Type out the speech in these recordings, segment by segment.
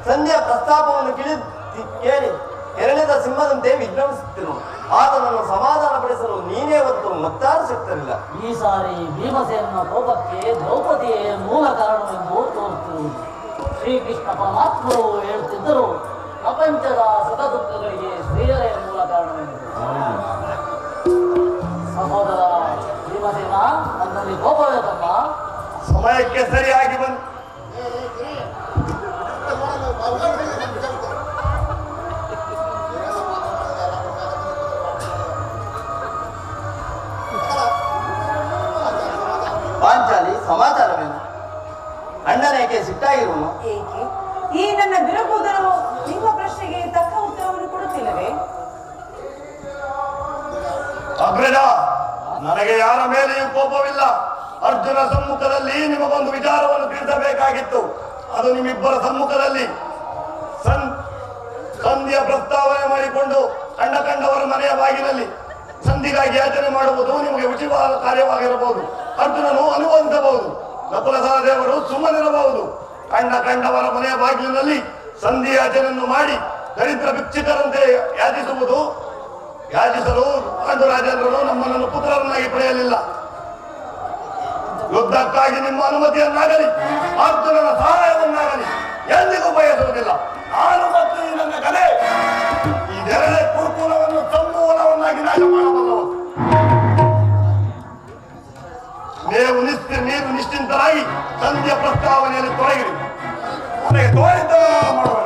ಸಂಧ್ಯಾ ಪ್ರಸ್ತಾಪವನ್ನು ಕೇಳಿ ಕೆರಳಿದ ಸಿಂಹದಂತೆ ವಿಜೃಂಭಿಸುತ್ತಿರು. ಆತನನ್ನು ಸಮಾಧಾನಪಡಿಸಲು ನೀನೇ ಹೊತ್ತು ಮತ್ತಾರು ಸಿಗ್ತಿರಲಿಲ್ಲ. ಈ ಸಾರಿ ಭೀಮಸೇನ ಕೋಪಕ್ಕೆ ದ್ರೌಪದಿಯೇ ಮೂಲ ಕಾರಣವೆಂದು ತೋರುತ್ತಿರುವುದು. ಶ್ರೀಕೃಷ್ಣ ಪರಮಾತ್ಮರು ಹೇಳುತ್ತಿದ್ದರು, ಪ್ರಪಂಚದ ಸುಖ ದುಃಖಗಳಿಗೆ ಸ್ತ್ರೀಯರೇ ಮೂಲ ಕಾರಣವೆಂದು. ಸಹೋದರ ಭೀಮಸೇನ, ನನ್ನಲ್ಲಿ ಕೋಪವೇ ತಮ್ಮ? ಸಮಯಕ್ಕೆ ಸರಿಯಾಗಿ ಬಂದು ಪಾಂಚಾಲಿ, ಸಮಾಚಾರವೇನು? ಅಣ್ಣನೇಕೆ ಸಿಟ್ಟಾಗಿರುವನು? ಏಕೆ ಈ ನನ್ನ ವಿರಬೋಧರು ನಿಮ್ಮ ಪ್ರಶ್ನೆಗೆ ತಕ್ಕ ಉತ್ತರವನ್ನು ಕೊಡುತ್ತಿಲ್ಲವೇ? ಅಗ್ರಜ, ನನಗೆ ಯಾರ ಮೇಲೆಯೂ ಕೋಪವಿಲ್ಲ. ಅರ್ಜುನ ಸಮ್ಮುಖದಲ್ಲಿ ನಿಮಗೊಂದು ವಿಚಾರವನ್ನು ತಿಳಿಸಬೇಕಾಗಿತ್ತು. ಅದು ನಿಮ್ಮಿಬ್ಬರ ಸಮ್ಮುಖದಲ್ಲಿ. ಸಂಧಿಯ ಪ್ರಸ್ತಾವನೆ ಮಾಡಿಕೊಂಡು ಕಂಡವರ ಮನೆಯ ಬಾಗಿಲಲ್ಲಿ ಸಂಧಿಗಾಗಿ ಯಾಚನೆ ಮಾಡುವುದು ನಿಮಗೆ ಉಚಿತವಾದ ಕಾರ್ಯವಾಗಿರಬಹುದು. ಅರ್ಜುನನು ಅನುಭವಿಸಬಹುದು, ನಕುಲ ಸಹದೇವರು ಸುಮ್ಮನಿರಬಹುದು. ಕಂಡವರ ಮನೆಯ ಬಾಗಿಲಿನಲ್ಲಿ ಸಂಧಿ ಯಾಚನೆಯನ್ನು ಮಾಡಿ ದರಿದ್ರ ಭಿಕ್ಷಿಕರಂತೆ ಯಾಚಿಸಲು ಪಾಂಡುರಾಜೇಂದ್ರನು ನಮ್ಮನ್ನು ಪುತ್ರರನ್ನಾಗಿ ಪಡೆಯಲಿಲ್ಲ. ಯುದ್ಧಕ್ಕಾಗಿ ನಿಮ್ಮ ಅನುಮತಿಯನ್ನಾಗಲಿ ಅರ್ಜುನನ ಸಹಾಯವನ್ನಾಗಲಿ ಎಂದಿಗೂ ಬಯಸುವುದಿಲ್ಲ. ನಾನು ಮತ್ತು ಈ ನನ್ನ ಕಲೆ ಈ ನೆರಳೆ ಕುರುಕುಲವನ್ನು ಸಂಪೂರ್ಣವನ್ನಾಗಿ ನಾಶ ಮಾಡಬಲ್ಲವು. ನೀವು ನಿಶ್ಚಿಂತರಾಗಿ ಸಂಧಿಯ ಪ್ರಸ್ತಾವನೆಯಲ್ಲಿ ತೊಡಗಿರಿ. ನನಗೆ ತೋರಿದ್ದನ್ನು ಮಾಡುವ.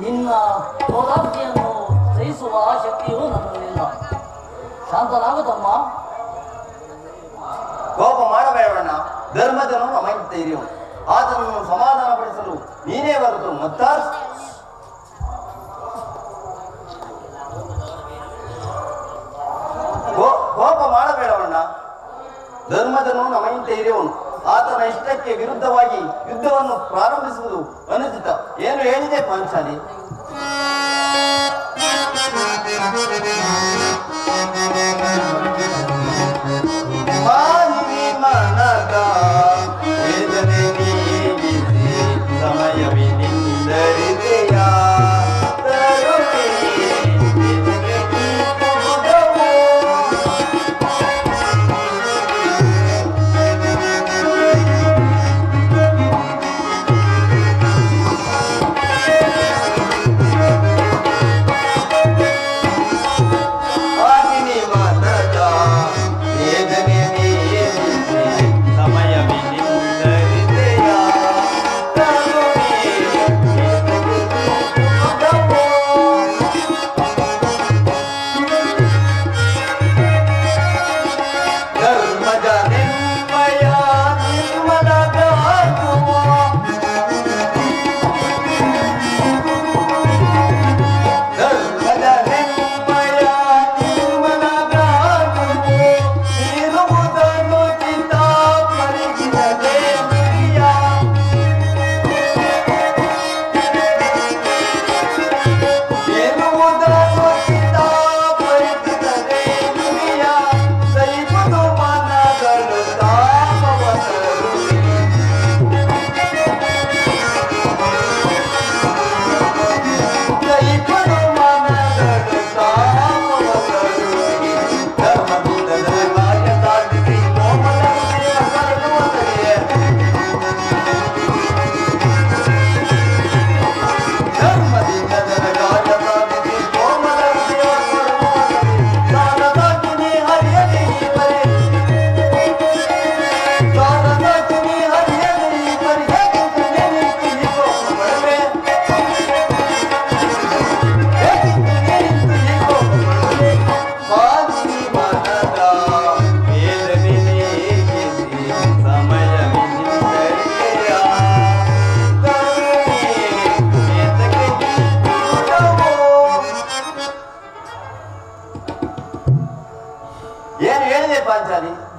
ನಿನ್ನ ಕ್ರೋಧಾಗ್ನಿಯನ್ನು ಜಯಿಸುವ ಶಕ್ತಿಯೂ ನನ್ನಲ್ಲಿಲ್ಲ. ಶಾಂತನಾಗುತ್ತಮ್ಮ. ಕೋಪ ಮಾಡಬೇಡಣ್ಣ. ಧರ್ಮಜನು ನಮಗೆ ಹಿರಿಯನು. ಆತನನ್ನು ಸಮಾಧಾನಪಡಿಸಲು ನೀನೇ ಹೊರತು ಮತ್ತಾರು. ಕೋಪ ಮಾಡಬೇಡವಣ್ಣ. ಧರ್ಮಜನು ನಮಗಿಂತ ಹಿರಿಯವನು. ಆತನ ಇಷ್ಟಕ್ಕೆ ವಿರುದ್ಧವಾಗಿ ಯುದ್ಧವನ್ನು ಪ್ರಾರಂಭಿಸುವುದು ಅನುಚಿತ. ಏನು ಹೇಳಿದೆ ಪಾಂಚಾಲಿ? ಮಾನಿನಿ ಮನದ ವೇದನೆ ನೀಗಿಸಿ ಸಮಯವಿನಿಂದರಿದೆಯ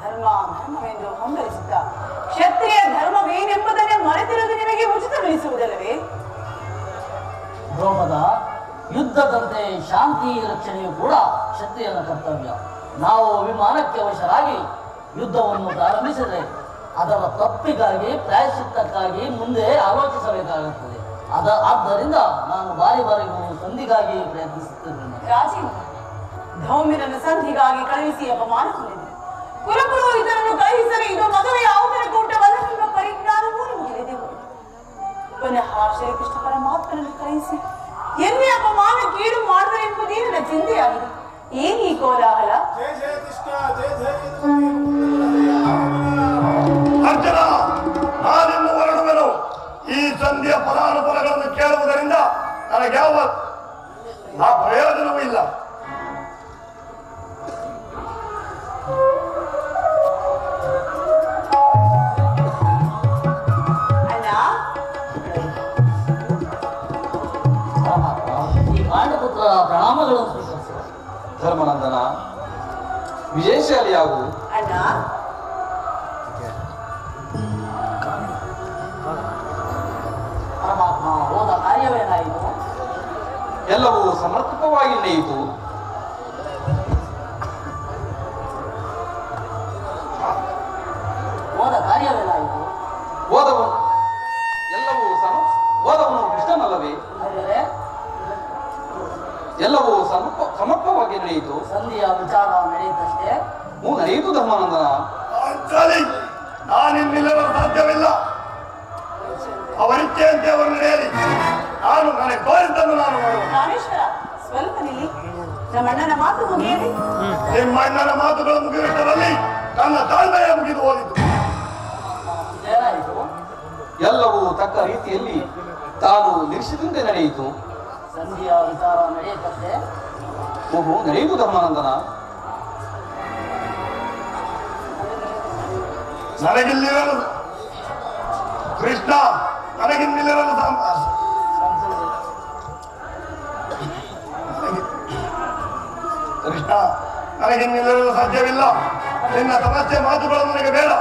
ಧರ್ಮವೆಂದು ಹಂಬಲಿಸುತ್ತ ಕ್ಷತ್ರಿಯ ಧರ್ಮವೇನೆಂಬುದನ್ನೇ ಮರೆತಿರುವುದು ನಿಮಗೆ ಉಚಿತವೆನಿಸುವುದಲ್ಲವೇ? ದ್ರೌಪದ, ಯುದ್ಧದಂತೆ ಶಾಂತಿ ರಕ್ಷಣೆಯು ಕೂಡ ಕ್ಷತ್ರಿಯನ ಕರ್ತವ್ಯ. ನಾವು ವಿಮಾನಕ್ಕೆ ವಶರಾಗಿ ಯುದ್ಧವನ್ನು ಪ್ರಾರಂಭಿಸಿದರೆ ಅದರ ತಪ್ಪಿಗಾಗಿ ಪ್ರಾಯಶ್ಚಿತ್ತಕ್ಕಾಗಿ ಮುಂದೆ ಆಲೋಚಿಸಬೇಕಾಗುತ್ತದೆ. ಆದ್ದರಿಂದ ನಾನು ಬಾರಿ ಬಾರಿಗೂ ಸಂಧಿಗಾಗಿ ಪ್ರಯತ್ನಿಸುತ್ತಿದ್ದೇನೆ. ರಾಜೀವ್ ಧೌಮ್ಯನನ್ನು ಸಂಧಿಗಾಗಿ ಕಳುಹಿಸಿ ಅಪಮಾನಗೊಂಡಿದೆ. ಕುಲಪುರೋಹಿತರನ್ನು ಕಳುಹಿಸಲು ಇದು ಮದುವೆ ಯಾವುದರ ಕೂಟವಲ್ಲ ಪರಿಜ್ಞಾನವೂ ನಿಮಗೆ ಪುನಃ ಶ್ರೀಕೃಷ್ಣ ಪರಮಾತ್ಮನನ್ನು ಕಳುಹಿಸಿ ಎಲ್ಲಿ ಅಪಮಾನ ಕೀಡು ಮಾಡುವರೆಂಬುದೇ ನನ್ನ ಚಿಂತೆಯಾಗಿದೆ. ಏನೀ ಕೋಲಾಹಲ? ಅರ್ಜುನ, ನಾನಿನ್ನು ಹೊರಡುವೆನು. ಈ ಸಂಧಿಯ ಫಲಾನುಫಲಗಳನ್ನು ಕೇಳುವುದರಿಂದ ನನಗೆ ಯಾವ ಪ್ರಯೋಜನವೂ ಇಲ್ಲ. ಪ್ರಣಾಮಗಳನ್ನು ಸ್ವೀಕರಿಸುವ. ಧರ್ಮನಂದನ, ವಿಜಯಶಾಲಿಯಾಗು. ಅಣ್ಣ, ಪರಮಾತ್ಮ ಹೋದ ಕಾರ್ಯವೇನಾಯಿತು? ಎಲ್ಲವೂ ಸಮರ್ಪಕವಾಗಿ ನಡೆಯಿತು. ಹೋದ ಕಾರ್ಯವೇನಾಯಿತು? ಓದವನು ಕೃಷ್ಣನಲ್ಲವೇ? ಎಲ್ಲವೂ ಸಮರ್ಪಕವಾಗಿ ನಡೆಯಿತು. ಸಂಧಿಯ ವಿಚಾರ ನಡೆಯಿತಷ್ಟೇ. ನಡೆಯಿತು ಧರ್ಮಾನಂದನ. ನಾನಿನ್ನಿಲ್ಲಲು ಸಾಧ್ಯವಿಲ್ಲ. ಅವರಿಚ್ಛೆಯಂತೆ ಅವರು ನಡೆಯಲಿ. ನಾನು ನನಗೆ ತೋರಿದ್ದನ್ನು ನಾನು ಮಾಡುವ. ರಾಮೇಶ್ವರ, ಸ್ವಲ್ಪ ನಿಲ್ಲಿ. ನಮ್ಮಣ್ಣನ ಮಾತು ಮುಗಿಯಲಿ. ನಿಮ್ಮ ಅಣ್ಣನ ಮಾತುಗಳು ಮುಗಿಯುವುದರಲ್ಲಿ ನನ್ನ ತಾಳ್ಮೆಯ ಮುಗಿದು ಹೋಗಿತು. ಏನಾಯಿತು? ಎಲ್ಲವೂ ತಕ್ಕ ರೀತಿಯಲ್ಲಿ ತಾನು ನಿರೀಕ್ಷಿಸಿದಂತೆ ನಡೆಯಿತು. ಸಂಧಿಯ ವಿಚಾರ ನಡೆಯುತ್ತಷ್ಟೇ. ನಡೆಯುವುದು ಧರ್ಮಾನಂದನ. ನನಗಿಲ್ಲಿರಲು ಕೃಷ್ಣ, ನನಗಿಲ್ಲಿರಲು ಕೃಷ್ಣ, ನನಗಿನ್ನಿಲ್ಲಲು ಸಾಧ್ಯವಿಲ್ಲ. ನಿನ್ನ ಸಮಸ್ಯೆ ಮಾತುಗಳು ನನಗೆ ಬೇಡ.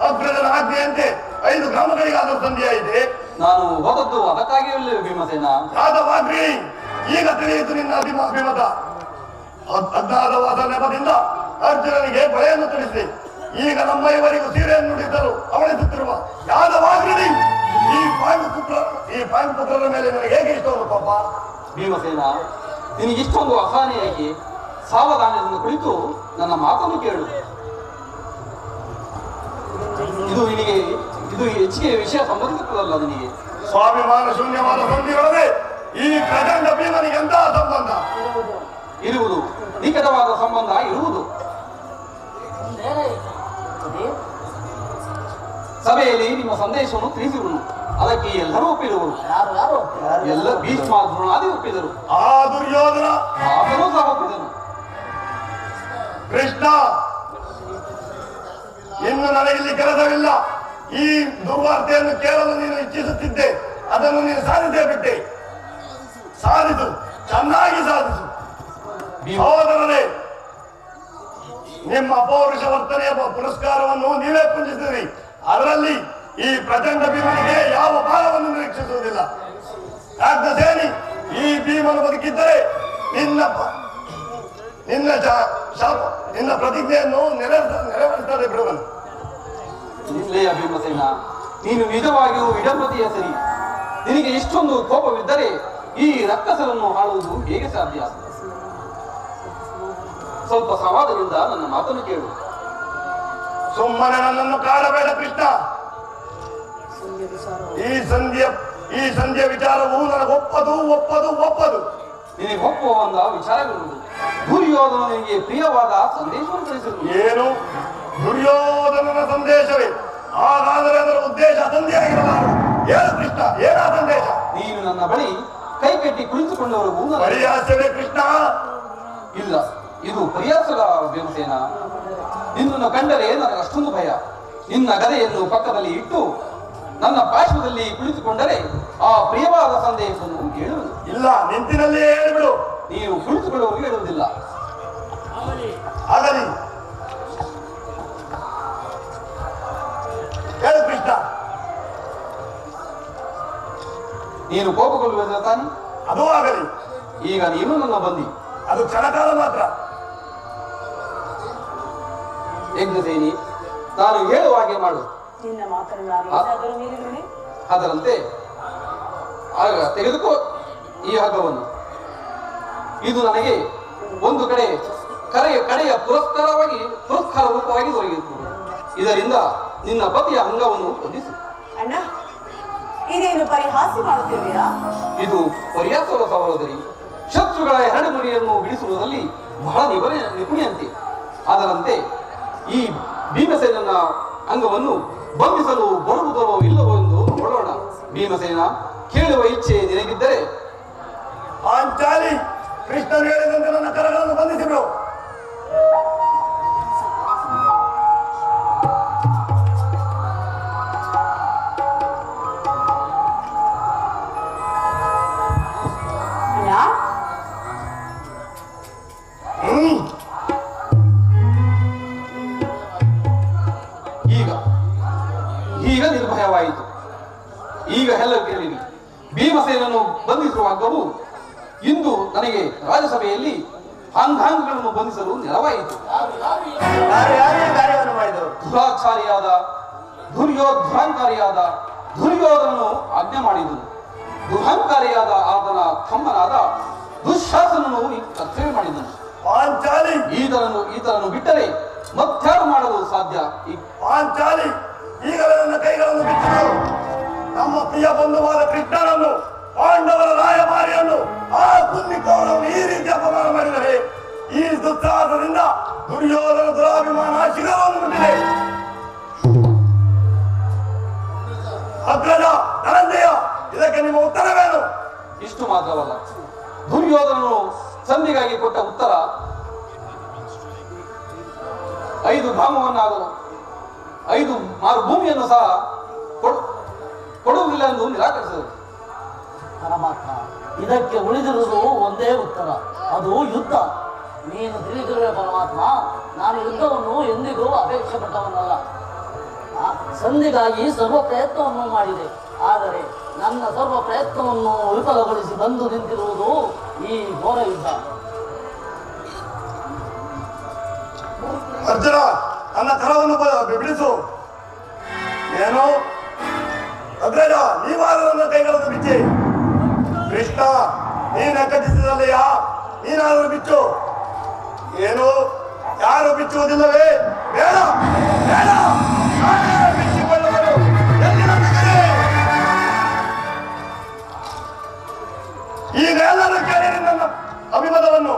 ಅಗ್ರಜನ ಆಜ್ಞೆಯಂತೆ ಮತ್ತೆ 5 ಗ್ರಾಮಗಳಿಗಾದರೂ ಸಂಧಿಯಾಯಿತೆ. ನಾನು ಹೋದದ್ದು ಅದಕ್ಕಾಗಿ ಭೀಮಸೇನ. ಯಾದವಾಗ್ರಿ, ಈಗ ತಿಳಿಯಿತು ನಿನ್ನ ಅಭಿಮತ. ಅಜ್ಞಾತವಾದ ನೆಪದಿಂದ ಅರ್ಜುನನಿಗೆ ಬಳೆಯನ್ನು ತಿಳಿಸಿ ಈಗ ನಮ್ಮ ಇವರಿಗೂ ಸೀರೆಯನ್ನು ನುಡಿಸಲು ಅವಳಿಸುತ್ತಿರುವ ಯಾದವಾಗ್ರಿ, ಈ ಪಾಂಡುಪುತ್ರರ ಮೇಲೆ ನನಗೆ ಹೇಗೆ ಇಷ್ಟವನ್ನು ಪಾಪ? ಭೀಮಸೇನ, ನಿನಗಿಷ್ಟೊಂದು ಅಸಹನೆಯಾಗಿ ಸಾವಧಾನದಿಂದ ಕುಳಿತು ನನ್ನ ಮಾತನ್ನು ಕೇಳು. ಇದು ಹೆಚ್ಚಿಗೆ ವಿಷಯ ಸಂಬಂಧಿಸುತ್ತದಲ್ಲ ನಿನಗೆ. ಸ್ವಾಭಿಮಾನ ಶೂನ್ಯವಾದ ಸಂಧಿಗಳೇ ಈ ಪ್ರಚಂಡ ಭೀಮನಿಗೆ ಎಂತಹ ಸಂಬಂಧ ಇರುವುದು? ನಿಕಟವಾದ ಸಂಬಂಧ ಇರುವುದು. ಸಭೆಯಲ್ಲಿ ನಿಮ್ಮ ಸಂದೇಶವನ್ನು ತಿಳಿಸಿರುವುದು, ಅದಕ್ಕೆ ಎಲ್ಲರೂ ಒಪ್ಪಿರುವರು. ಎಲ್ಲ ಭೀಷ್ಮ ದ್ರೋಣಾದಿ ಒಪ್ಪಿದರು. ಆ ದುರ್ಯೋಧನ ಆತನೂ ಸಹ ಒಪ್ಪಿದನು. ಕೃಷ್ಣ, ಇನ್ನು ನನಗಿಲ್ಲಿ ಕೆಲಸವಿಲ್ಲ. ಈ ದುರ್ವಾರ್ತೆಯನ್ನು ಕೇಳಲು ನೀನು ಇಚ್ಛಿಸುತ್ತಿದ್ದೆ, ಅದನ್ನು ನೀನು ಸಾಧಿಸೇ ಬಿಟ್ಟೆ. ಸಾಧಿಸು, ಚೆನ್ನಾಗಿ ಸಾಧಿಸು. ಸಹೋದರರೇ, ನಿಮ್ಮ ಅಪೌರುಷ ವರ್ತನೆಯ ಪುರಸ್ಕಾರವನ್ನು ನೀವೇ ಪುಂಜಿಸಿರಿ. ಅದರಲ್ಲಿ ಈ ಪ್ರಚಂಡ ಭೀಮನಿಗೆ ಯಾವ ಭಾರವನ್ನು ನಿರೀಕ್ಷಿಸುವುದಿಲ್ಲ. ಸೇನಿ, ಈ ಭೀಮನು ಬದುಕಿದ್ದರೆ ನಿನ್ನ ಪ್ರತಿಜ್ಞೆಯನ್ನು ನೆರವೇರಿಸದೆ ಬಿಡುವನು. ನಿಲ್ಲೆಯ ಭೀಮಸೇನ, ನೀನು ನಿಜವಾಗಿಯೂ ವಿಡಂಬತಿಯ ಸರಿ. ನಿನಗೆ ಇಷ್ಟೊಂದು ಕೋಪವಿದ್ದರೆ ಈ ರಕ್ಕಸರನ್ನು ಆಳುವುದು ಹೇಗೆ ಸಾಧ್ಯ? ಸ್ವಲ್ಪ ಸವಾದದಿಂದ ನನ್ನ ಮಾತನ್ನು ಕೇಳು. ಸುಮ್ಮನೆ ನನ್ನನ್ನು ಕಾಡಬೇಡ ಕೃಷ್ಣ. ಈ ಸಂಧ್ಯೆ ವಿಚಾರವು ನನಗೆ ಒಪ್ಪದು. ನಿನಗೆ ಒಪ್ಪುವ ಒಂದು ವಿಚಾರವಿರುವುದು. ದುರ್ಯೋಧನ ನಿನಗೆ ಪ್ರಿಯವಾದ ಸಂದೇಶವನ್ನು ತಿಳಿಸಿರುವುದು. ಏನು? ದುರ್ಯೋಧನನ ಸಂದೇಶವೇ? ಹಾಗಾದರೆ ಅದರ ಉದ್ದೇಶ ಸಂಧಿಯಾಗಿರಲಾರದು. ಏನು ಕೃಷ್ಣ, ಏನಾ ಸಂದೇಶ? ನೀನು ನನ್ನ ಬಳಿ ಕೈ ಕಟ್ಟಿ ಕುಳಿತುಕೊಂಡವರೆಗೂ ಪರಿಹಾಸವೇ ಕೃಷ್ಣ? ಇಲ್ಲ, ಇದು ಪರಿಹಾಸದ ಭೀಮಸೇನ. ನಿನ್ನನ್ನು ಕಂಡರೆ ನನಗೆ ಅಷ್ಟೊಂದು ಭಯ. ನಿನ್ನ ಗದೆಯನ್ನು ಪಕ್ಕದಲ್ಲಿ ಇಟ್ಟು ನನ್ನ ಪಾರ್ಶ್ವದಲ್ಲಿ ಕುಳಿತುಕೊಂಡರೆ ಆ ಪ್ರಿಯವಾದ ಸಂದೇಶವನ್ನು ಹೇಳುವುದು. ಇಲ್ಲ, ನಿಂತಿನಲ್ಲೇ ಹೇಳಿಬಿಡು. ನೀವು ಕುಳಿತುಕೊಳ್ಳುವವರೆಗೂ ಹೇಳುವುದಿಲ್ಲ. ಆಗಲಿ, ಹೇಳು ಕೃಷ್ಣ. ನೀನು ಕೋಪಗೊಳ್ಳುವುದಿಲ್ಲ ತಾನೆ? ಅದು ಆಗಲಿ. ಈಗ ನೀನು ನನ್ನ ಬಂದಿ. ಅದು ಕ್ಷಣಕಾಲ ಮಾತ್ರ. ಯಜ್ಞಸೇನಿ, ನಾನು ಹೇಳುವ ಹಾಗೆ ಮಾಡು. ನಿನ್ನ ಮಾತನ್ನು ನಾನು ಏನಾದರೂ ಮೀರಿರುವೆ? ಅದರಂತೆ ಆಗ ತೆಗೆದುಕೋ ಈ ಹಗ್ಗವನ್ನು. ಇದು ನನಗೆ ಒಂದು ಕಡೆಯ ಪುರಸ್ಕಾರ ರೂಪವಾಗಿ ದೊರೆಯುತ್ತದೆ. ಇದರಿಂದ ನಿನ್ನ ಪತಿಯ ಅಂಗವನ್ನು ಹೊಂದಿಸು. ಅಣ್ಣ, ಇದೇನು ಪರಿಹಾಸಿ ಮಾಡುತ್ತಿರುವೆಯಾ? ಇದು ಪರಿಹಾಸದ ಸಹೋದರಿ. ಶತ್ರುಗಳ ಹೆರಡುಮುಡಿಯನ್ನು ಬಿಡಿಸುವುದರಲ್ಲಿ ಬಹಳ ನಿಪುಣಿಯಂತೆ. ಅದರಂತೆ ಈ ಭೀಮಸೇನನ ಅಂಗವನ್ನು ಬಂಧಿಸಲು ಬರುವುದೋ ಇಲ್ಲವೋ ಎಂದು ನೋಡೋಣ. ಭೀಮಸೇನ, ಕೇಳುವ ಇಚ್ಛೆ ನಿನಗಿದ್ದರೆ ಪಾಂಚಾಲಿ, ಕೃಷ್ಣನು ಹೇಳಿದಂತೆ ನನ್ನ ಕರಗಳನ್ನು ಬಂಧಿಸಿಬಿಡು. ಈಗ ನಿರ್ಭಯವಾಯಿತು. ಈಗ ಎಲ್ಲ ಕೇಳಿರಿ. ಭೀಮಸೇನನ್ನು ಬಂಧಿಸುವ ಹಗ್ಗವು ಇಂದು ನನಗೆ ರಾಜ್ಯಸಭೆಯಲ್ಲಿ ಅಂಗಾಂಗಗಳನ್ನು ಬಂಧಿಸಲು ನೆರವಾಯಿತು. ಕಾರ್ಯವನ್ನು ಮಾಡಿದವರು ದುರಾಚಾರಿಯಾದ ದುರ್ಯೋಧನಕಾರಿಯಾದ ದುರ್ಯೋಧನನು ಆಜ್ಞೆ ಮಾಡಿದನು. ದುರಹಂಕಾರಿಯಾದ ಆತನ ತಮ್ಮನಾದ ದುಶ್ಯಾಸನನು ಕರ್ತವ್ಯ ಮಾಡಿದನು. ಪಾಂಚಾಲಿ, ಈತನನ್ನು ಬಿಟ್ಟರೆ ಮತ್ತಾರು ಮಾಡಲು ಸಾಧ್ಯ? ಪಾಂಚಾಲಿ, ಈಗಲೇ ನನ್ನ ಕೈಗಳನ್ನು ಬಿಟ್ಟರು. ನಮ್ಮ ಪ್ರಿಯ ಬಂಧುವಾದ ಕೃಷ್ಣನನ್ನು, ಪಾಂಡವರ ರಾಯಭಾರಿಯನ್ನು, ಆ ಕುಂದಿಕವರನ್ನು ಈ ರೀತಿ ಅಪಮಾನ ಮಾಡಿದರೆ ಈ ದುಸ್ಸಾಹಸದಿಂದ ದುರ್ಯೋಧನ ದುರಾಭಿಮಾನ ಶಿಖರವನ್ನು ಮುಟ್ಟಿದೆ. ಅಗ್ರಜ, ಧನಂಜಯ, ಇದಕ್ಕೆ ನಿಮ್ಮ ಉತ್ತರವೇನು? ಇಷ್ಟು ಮಾತ್ರವಲ್ಲ, ದುರ್ಯೋಧನನು ಸಂಧಿಗಾಗಿ ಕೊಟ್ಟ ಉತ್ತರ 5 ಗ್ರಾಮವನ್ನಾದರೂ 5 ಮಾರು ಭೂಮಿಯನ್ನು ಸಹ ಕೊಡುವುದಿಲ್ಲ ಎಂದು ನಿರಾಕರಿಸಿದರು. ಪರಮಾತ್ಮ, ಇದಕ್ಕೆ ಉಳಿದಿರುವುದು ಒಂದೇ ಉತ್ತರ, ಅದು ಯುದ್ಧ. ನೀನು ತಿಳಿದಿರುವೆ ಪರಮಾತ್ಮ, ನಾನು ಯುದ್ಧವನ್ನು ಎಂದಿಗೂ ಅಪೇಕ್ಷೆ ಪಟ್ಟವನಲ್ಲ. ಸಂಧಿಗಾಗಿ ಸರ್ವ ಪ್ರಯತ್ನವನ್ನು ಮಾಡಿದೆ. ಆದರೆ ನನ್ನ ಸರ್ವ ಪ್ರಯತ್ನವನ್ನು ವಿಫಲಗೊಳಿಸಿ ಬಂದು ನಿಂತಿರುವುದು ಈ ಘೋರ ಯುದ್ಧ. ಅರ್ಜುನ, ನನ್ನ ಕರವನ್ನು ಬಿಡಿಸು. ಏನು ಅಗ್ರಜ, ನೀವಾದ ನನ್ನ ಕೈಗಳನ್ನು ಬಿಚ್ಚಿ. ಕೃಷ್ಣ, ನೀನು ಕಟ್ಟಿಸಿದಲ್ಲಯ್ಯ, ನೀನಾದರೂ ಬಿಚ್ಚು. ಏನು, ಯಾರು ಬಿಚ್ಚುವುದಿಲ್ಲವೇ? ಬೇಡ ಬೇಡ, ನಾನೇ ಬಿಚ್ಚಿಕೊಳ್ಳುವರು. ಎಲ್ಲಿ ನನ್ನ ಕರೆ? ಈಗ ಎಲ್ಲರೂ ಕೇಳಿರಿ ನನ್ನ ಅಭಿಮತವನ್ನು.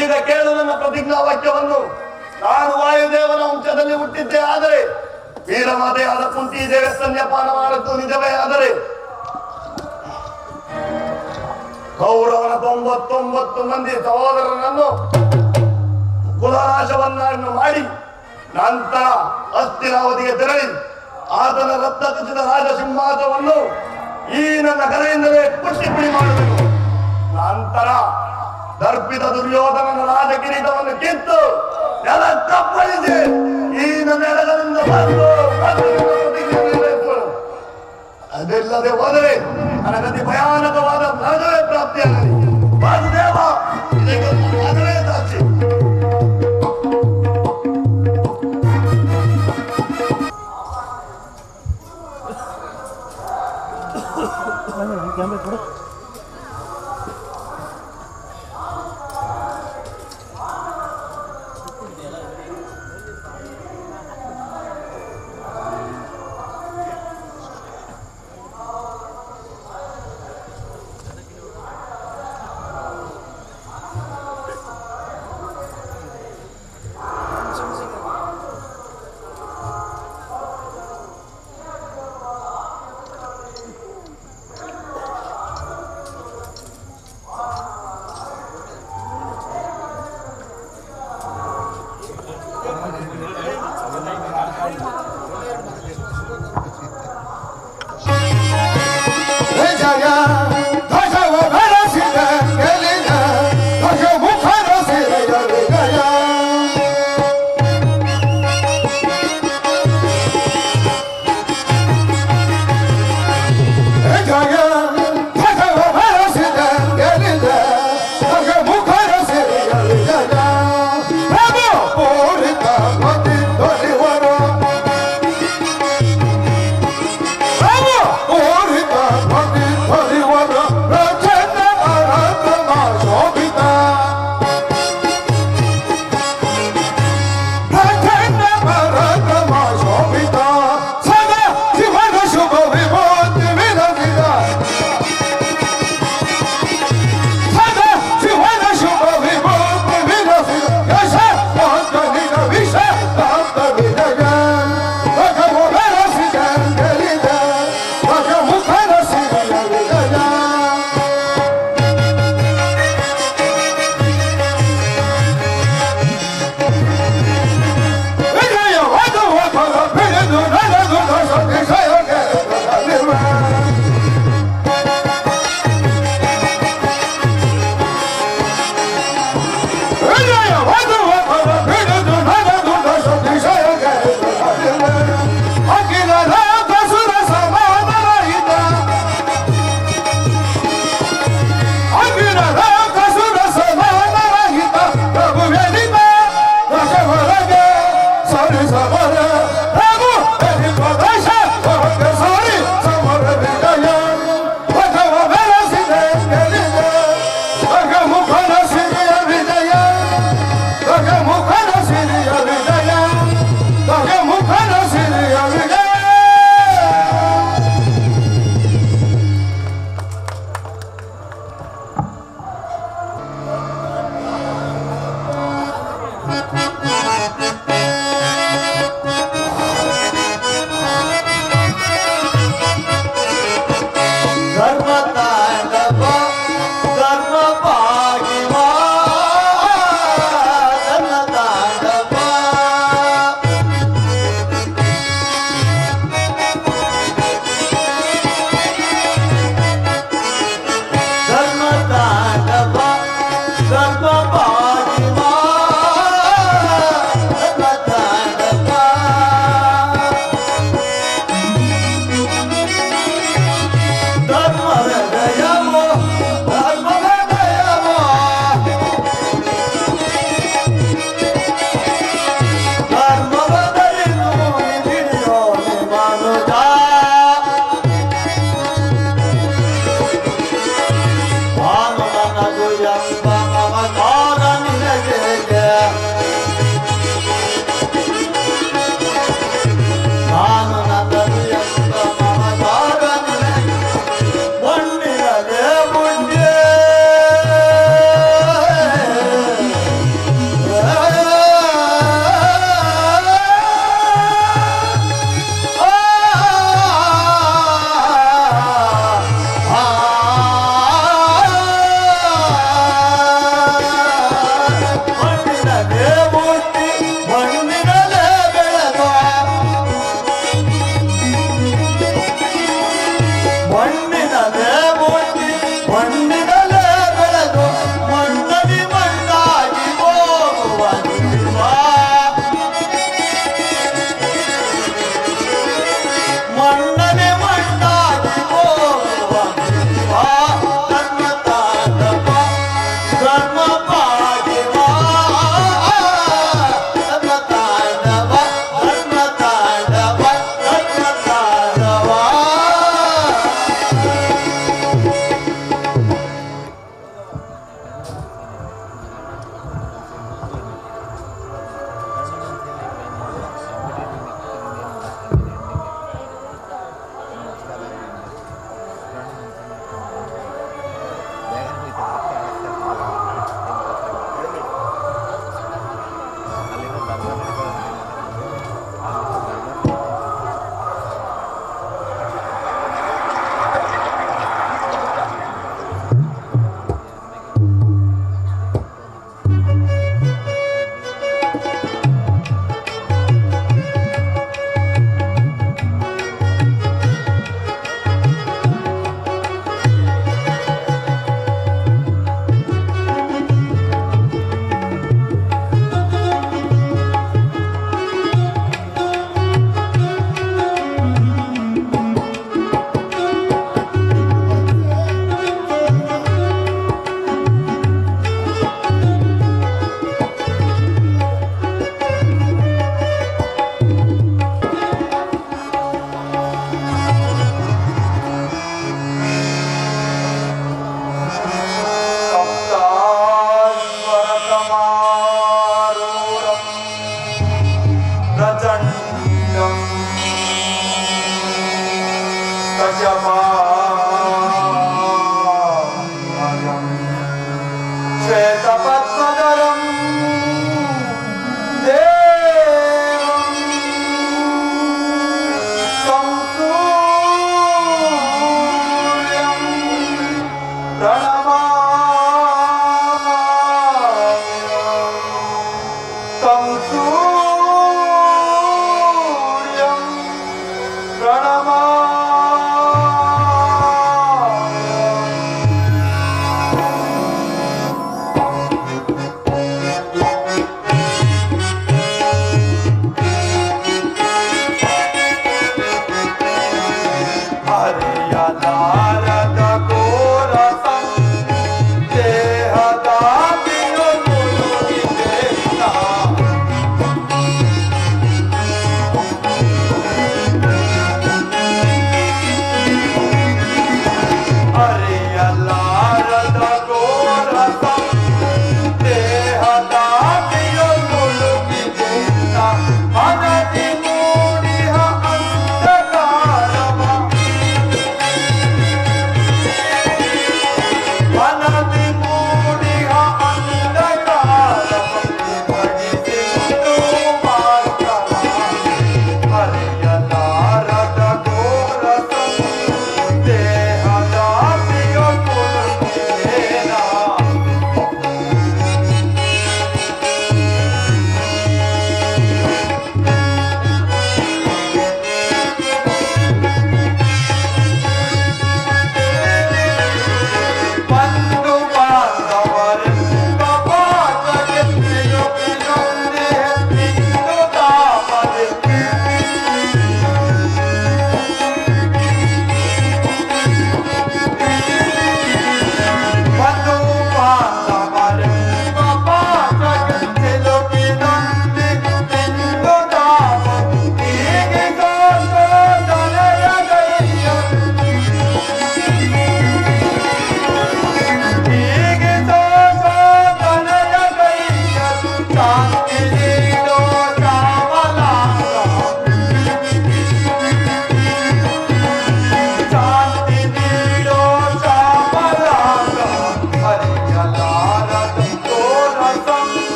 ಈಗ ಕೇಳು ನನ್ನ ಪ್ರತಿಜ್ಞಾ ವಾಕ್ಯವನ್ನು. ನಾನು ವಾಯುದೇವನ ವಂಶದಲ್ಲಿ ಹುಟ್ಟಿದ್ದೆ ಆದರೆ, ವೀರಮಾತೆಯಾದ ಕುಂತಿ ದೇವಿ ಸ್ತನ್ಯಪಾನ ಮಾಡಿದ್ದು ನಿಜವೇ ಆದರೆ, ಕೌರವನ 99 ಮಂದಿ ಸಹೋದರರನ್ನು ಕುಲನಾಶವನ್ನ ಮಾಡಿ ನಂತರ ಹಸ್ತಿನಾವತಿಗೆ ತೆರಳಿ ಆತನ ರಕ್ತ ಖಚಿತ ರಾಜ ಸಿಂಹಾಸನವನ್ನು ಈ ನನ್ನ ಕರೆಯಿಂದಲೇ ಪುಡಿ ಮಾಡುವುದು. ನಂತರ ದರ್ಪಿತ ದುರ್ಯೋಧನನ ರಾಜ ಕಿರೀಟವನ್ನು ಕಿತ್ತು ನೆಲ ಕಪ್ಪಳಿಸಿ ಈ ನನ್ನ ಎಡಗಲಿಂದ ಬಂದು ಅದೆಲ್ಲದೆ ಹೋದರೆ ನನಗತಿ ಭಯಾನಕವಾದ ನರಕವೇ ಪ್ರಾಪ್ತಿಯಾಗಲಿ. ವಾಸುದೇವ, ಇದಕ್ಕೊಂದು ಮಾತವೇ ಸಾಕ್ಷಿ.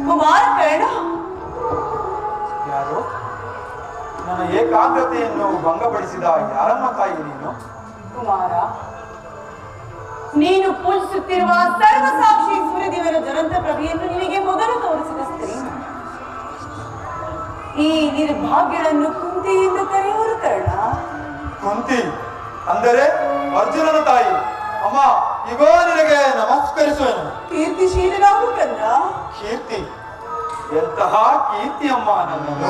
ಕುಮಾರ ಕರ್ಣ, ಯಾರು ನನ್ನ ಏಕಾಗ್ರತೆಯನ್ನು ಭಂಗಪಡಿಸಿದ ಯಾರಮ್ಮ ತಾಯಿ ನೀನು? ಕುಮಾರ, ನೀನು ಪೂಜಿಸುತ್ತಿರುವ ಸರ್ವಸಾಕ್ಷಿ ಸೂರ್ಯದೇವರ ಜ್ವಲಂತ ಪ್ರಭೆಯನ್ನು ನಿನಗೆ ಮೊದಲು ತೋರಿಸಿದ ಸ್ತ್ರೀ. ಈ ನಿರ್ಭಾಗ್ಯಗಳನ್ನು ಕುಂತಿ ಎಂದು ಕರೆಯುವರು ಕರ್ಣ. ಕುಂತಿ ಅಂದರೆ ಅರ್ಜುನನ ತಾಯಿ. ಅಮ್ಮ, ಈಗೋ ನಿನಗೆ ನಮಸ್ಕರಿಸುವೆನು. ಕೀರ್ತಿಶೀಲನಾಗು ಕರ್ಣ. ಕೀರ್ತಿ? ಎಂತಹ ಕೀರ್ತಿ ಅಮ್ಮ ನನ್ನದು?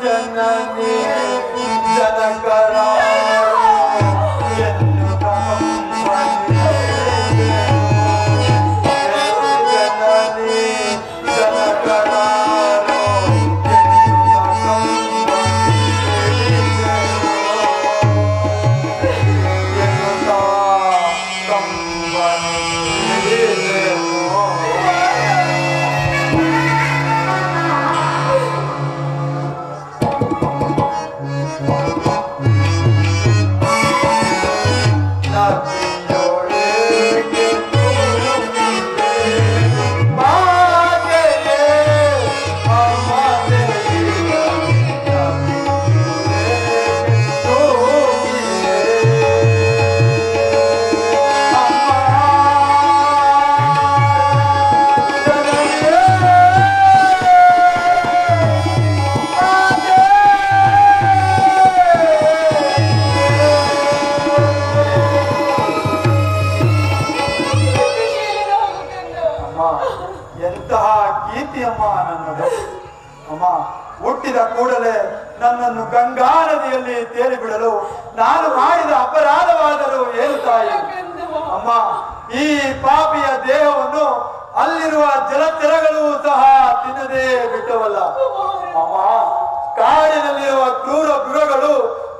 ಜನನಿ ಜನಕರ ಎಂತಹ ಕೀರ್ತಿಯಮ್ಮ ನನ್ನದು. ಅಮ್ಮ, ಹುಟ್ಟಿದ ಕೂಡಲೇ ನನ್ನನ್ನು ಗಂಗಾ ನದಿಯಲ್ಲಿ ತೇಲಿ ಬಿಡಲು ನಾನು ಮಾಡಿದ ಅಪರಾಧವಾದರೂ ಏನು ತಾಯಿ? ಅಮ್ಮ, ಈ ಪಾಪಿಯ ದೇಹವನ್ನು ಅಲ್ಲಿರುವ ಜಲಚರಗಳು ಸಹ ತಿನ್ನದೇ ಬಿಟ್ಟವಲ್ಲ. ಅಮ್ಮ, ಕಾಡಿನಲ್ಲಿರುವ ಕ್ರೂರ ಮೃಗಗಳು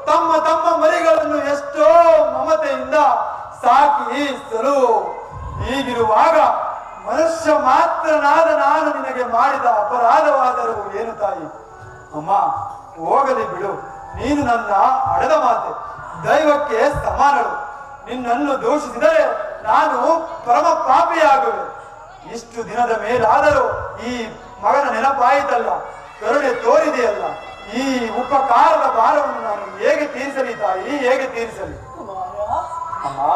ತಮ್ಮ ತಮ್ಮ ಮರಿಗಳನ್ನು ಎಷ್ಟೋ ಮಮತೆಯಿಂದ ಸಾಕಿ ಸಲುವು. ಹೀಗಿರುವಾಗ ಮನುಷ್ಯ ಮಾತ್ರನಾದ ನಾನು ನಿನಗೆ ಮಾಡಿದ ಅಪರಾಧವಾದರೂ ಏನು ತಾಯಿ? ಅಮ್ಮ, ಹೋಗಲಿ ಬಿಡು. ನೀನು ನನ್ನ ಹಡೆದ ಮಾತೆ, ದೈವಕ್ಕೆ ಸಮಾನಳು. ನಿನ್ನನ್ನು ದೂಷಿಸಿದರೆ ನಾನು ಪರಮ ಪಾಪಿಯಾಗುವೆ. ಇಷ್ಟು ದಿನದ ಮೇಲಾದರೂ ಈ ಮಗನ ನೆನಪಾಯಿತಲ್ಲ, ಕರುಣೆ ತೋರಿದೆಯಲ್ಲ. ಈ ಉಪಕಾರದ ಭಾರವನ್ನು ನಾನು ಹೇಗೆ ತೀರಿಸಲಿ ತಾಯಿ, ಹೇಗೆ ತೀರಿಸಲಿ? ಅಮ್ಮ,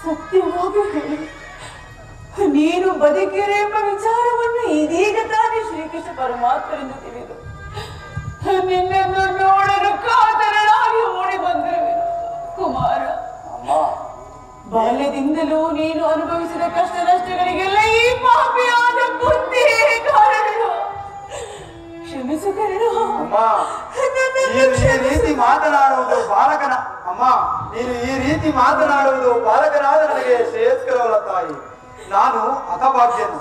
ಸತ್ಯವಾಗಿ ಹೇಳು, ನೀನು ಬದುಕಿರೆ ಎಂಬ ವಿಚಾರವನ್ನು ಇದೀಗ ತಾನೇ ಶ್ರೀಕೃಷ್ಣ ಪರಮಾತ್ಮರಿಂದ ತಿಳಿದು ನಿನ್ನನ್ನು ನೋಡಲು ಕಾತರನಾಗಿ ಓಡಿ ಬಂದಿರುವೆನು. ಕುಮಾರ, ಬಾಲ್ಯದಿಂದಲೂ ನೀನು ಅನುಭವಿಸಿದ ಕಷ್ಟ ನಷ್ಟಗಳಿಗೆಲ್ಲ ಈ ಪಾಪಿಯಾದ ಬುದ್ಧಿಯೇ ಕಾರಣ. ಕ್ಷಮಿಸು ಕರ್ಣ. ಅಮ್ಮ, ನೀನು ಈ ರೀತಿ ಮಾತನಾಡುವುದು ಬಾಲಕನ ಅಮ್ಮ ನೀನು ಈ ರೀತಿ ಮಾತನಾಡುವುದು ಬಾಲಕನಾದ ನನಗೆ ಶ್ರೇಯಸ್ಕರವಲ್ಲ ತಾಯಿ. ನಾನು ಹತಭಾಗ್ಯನು.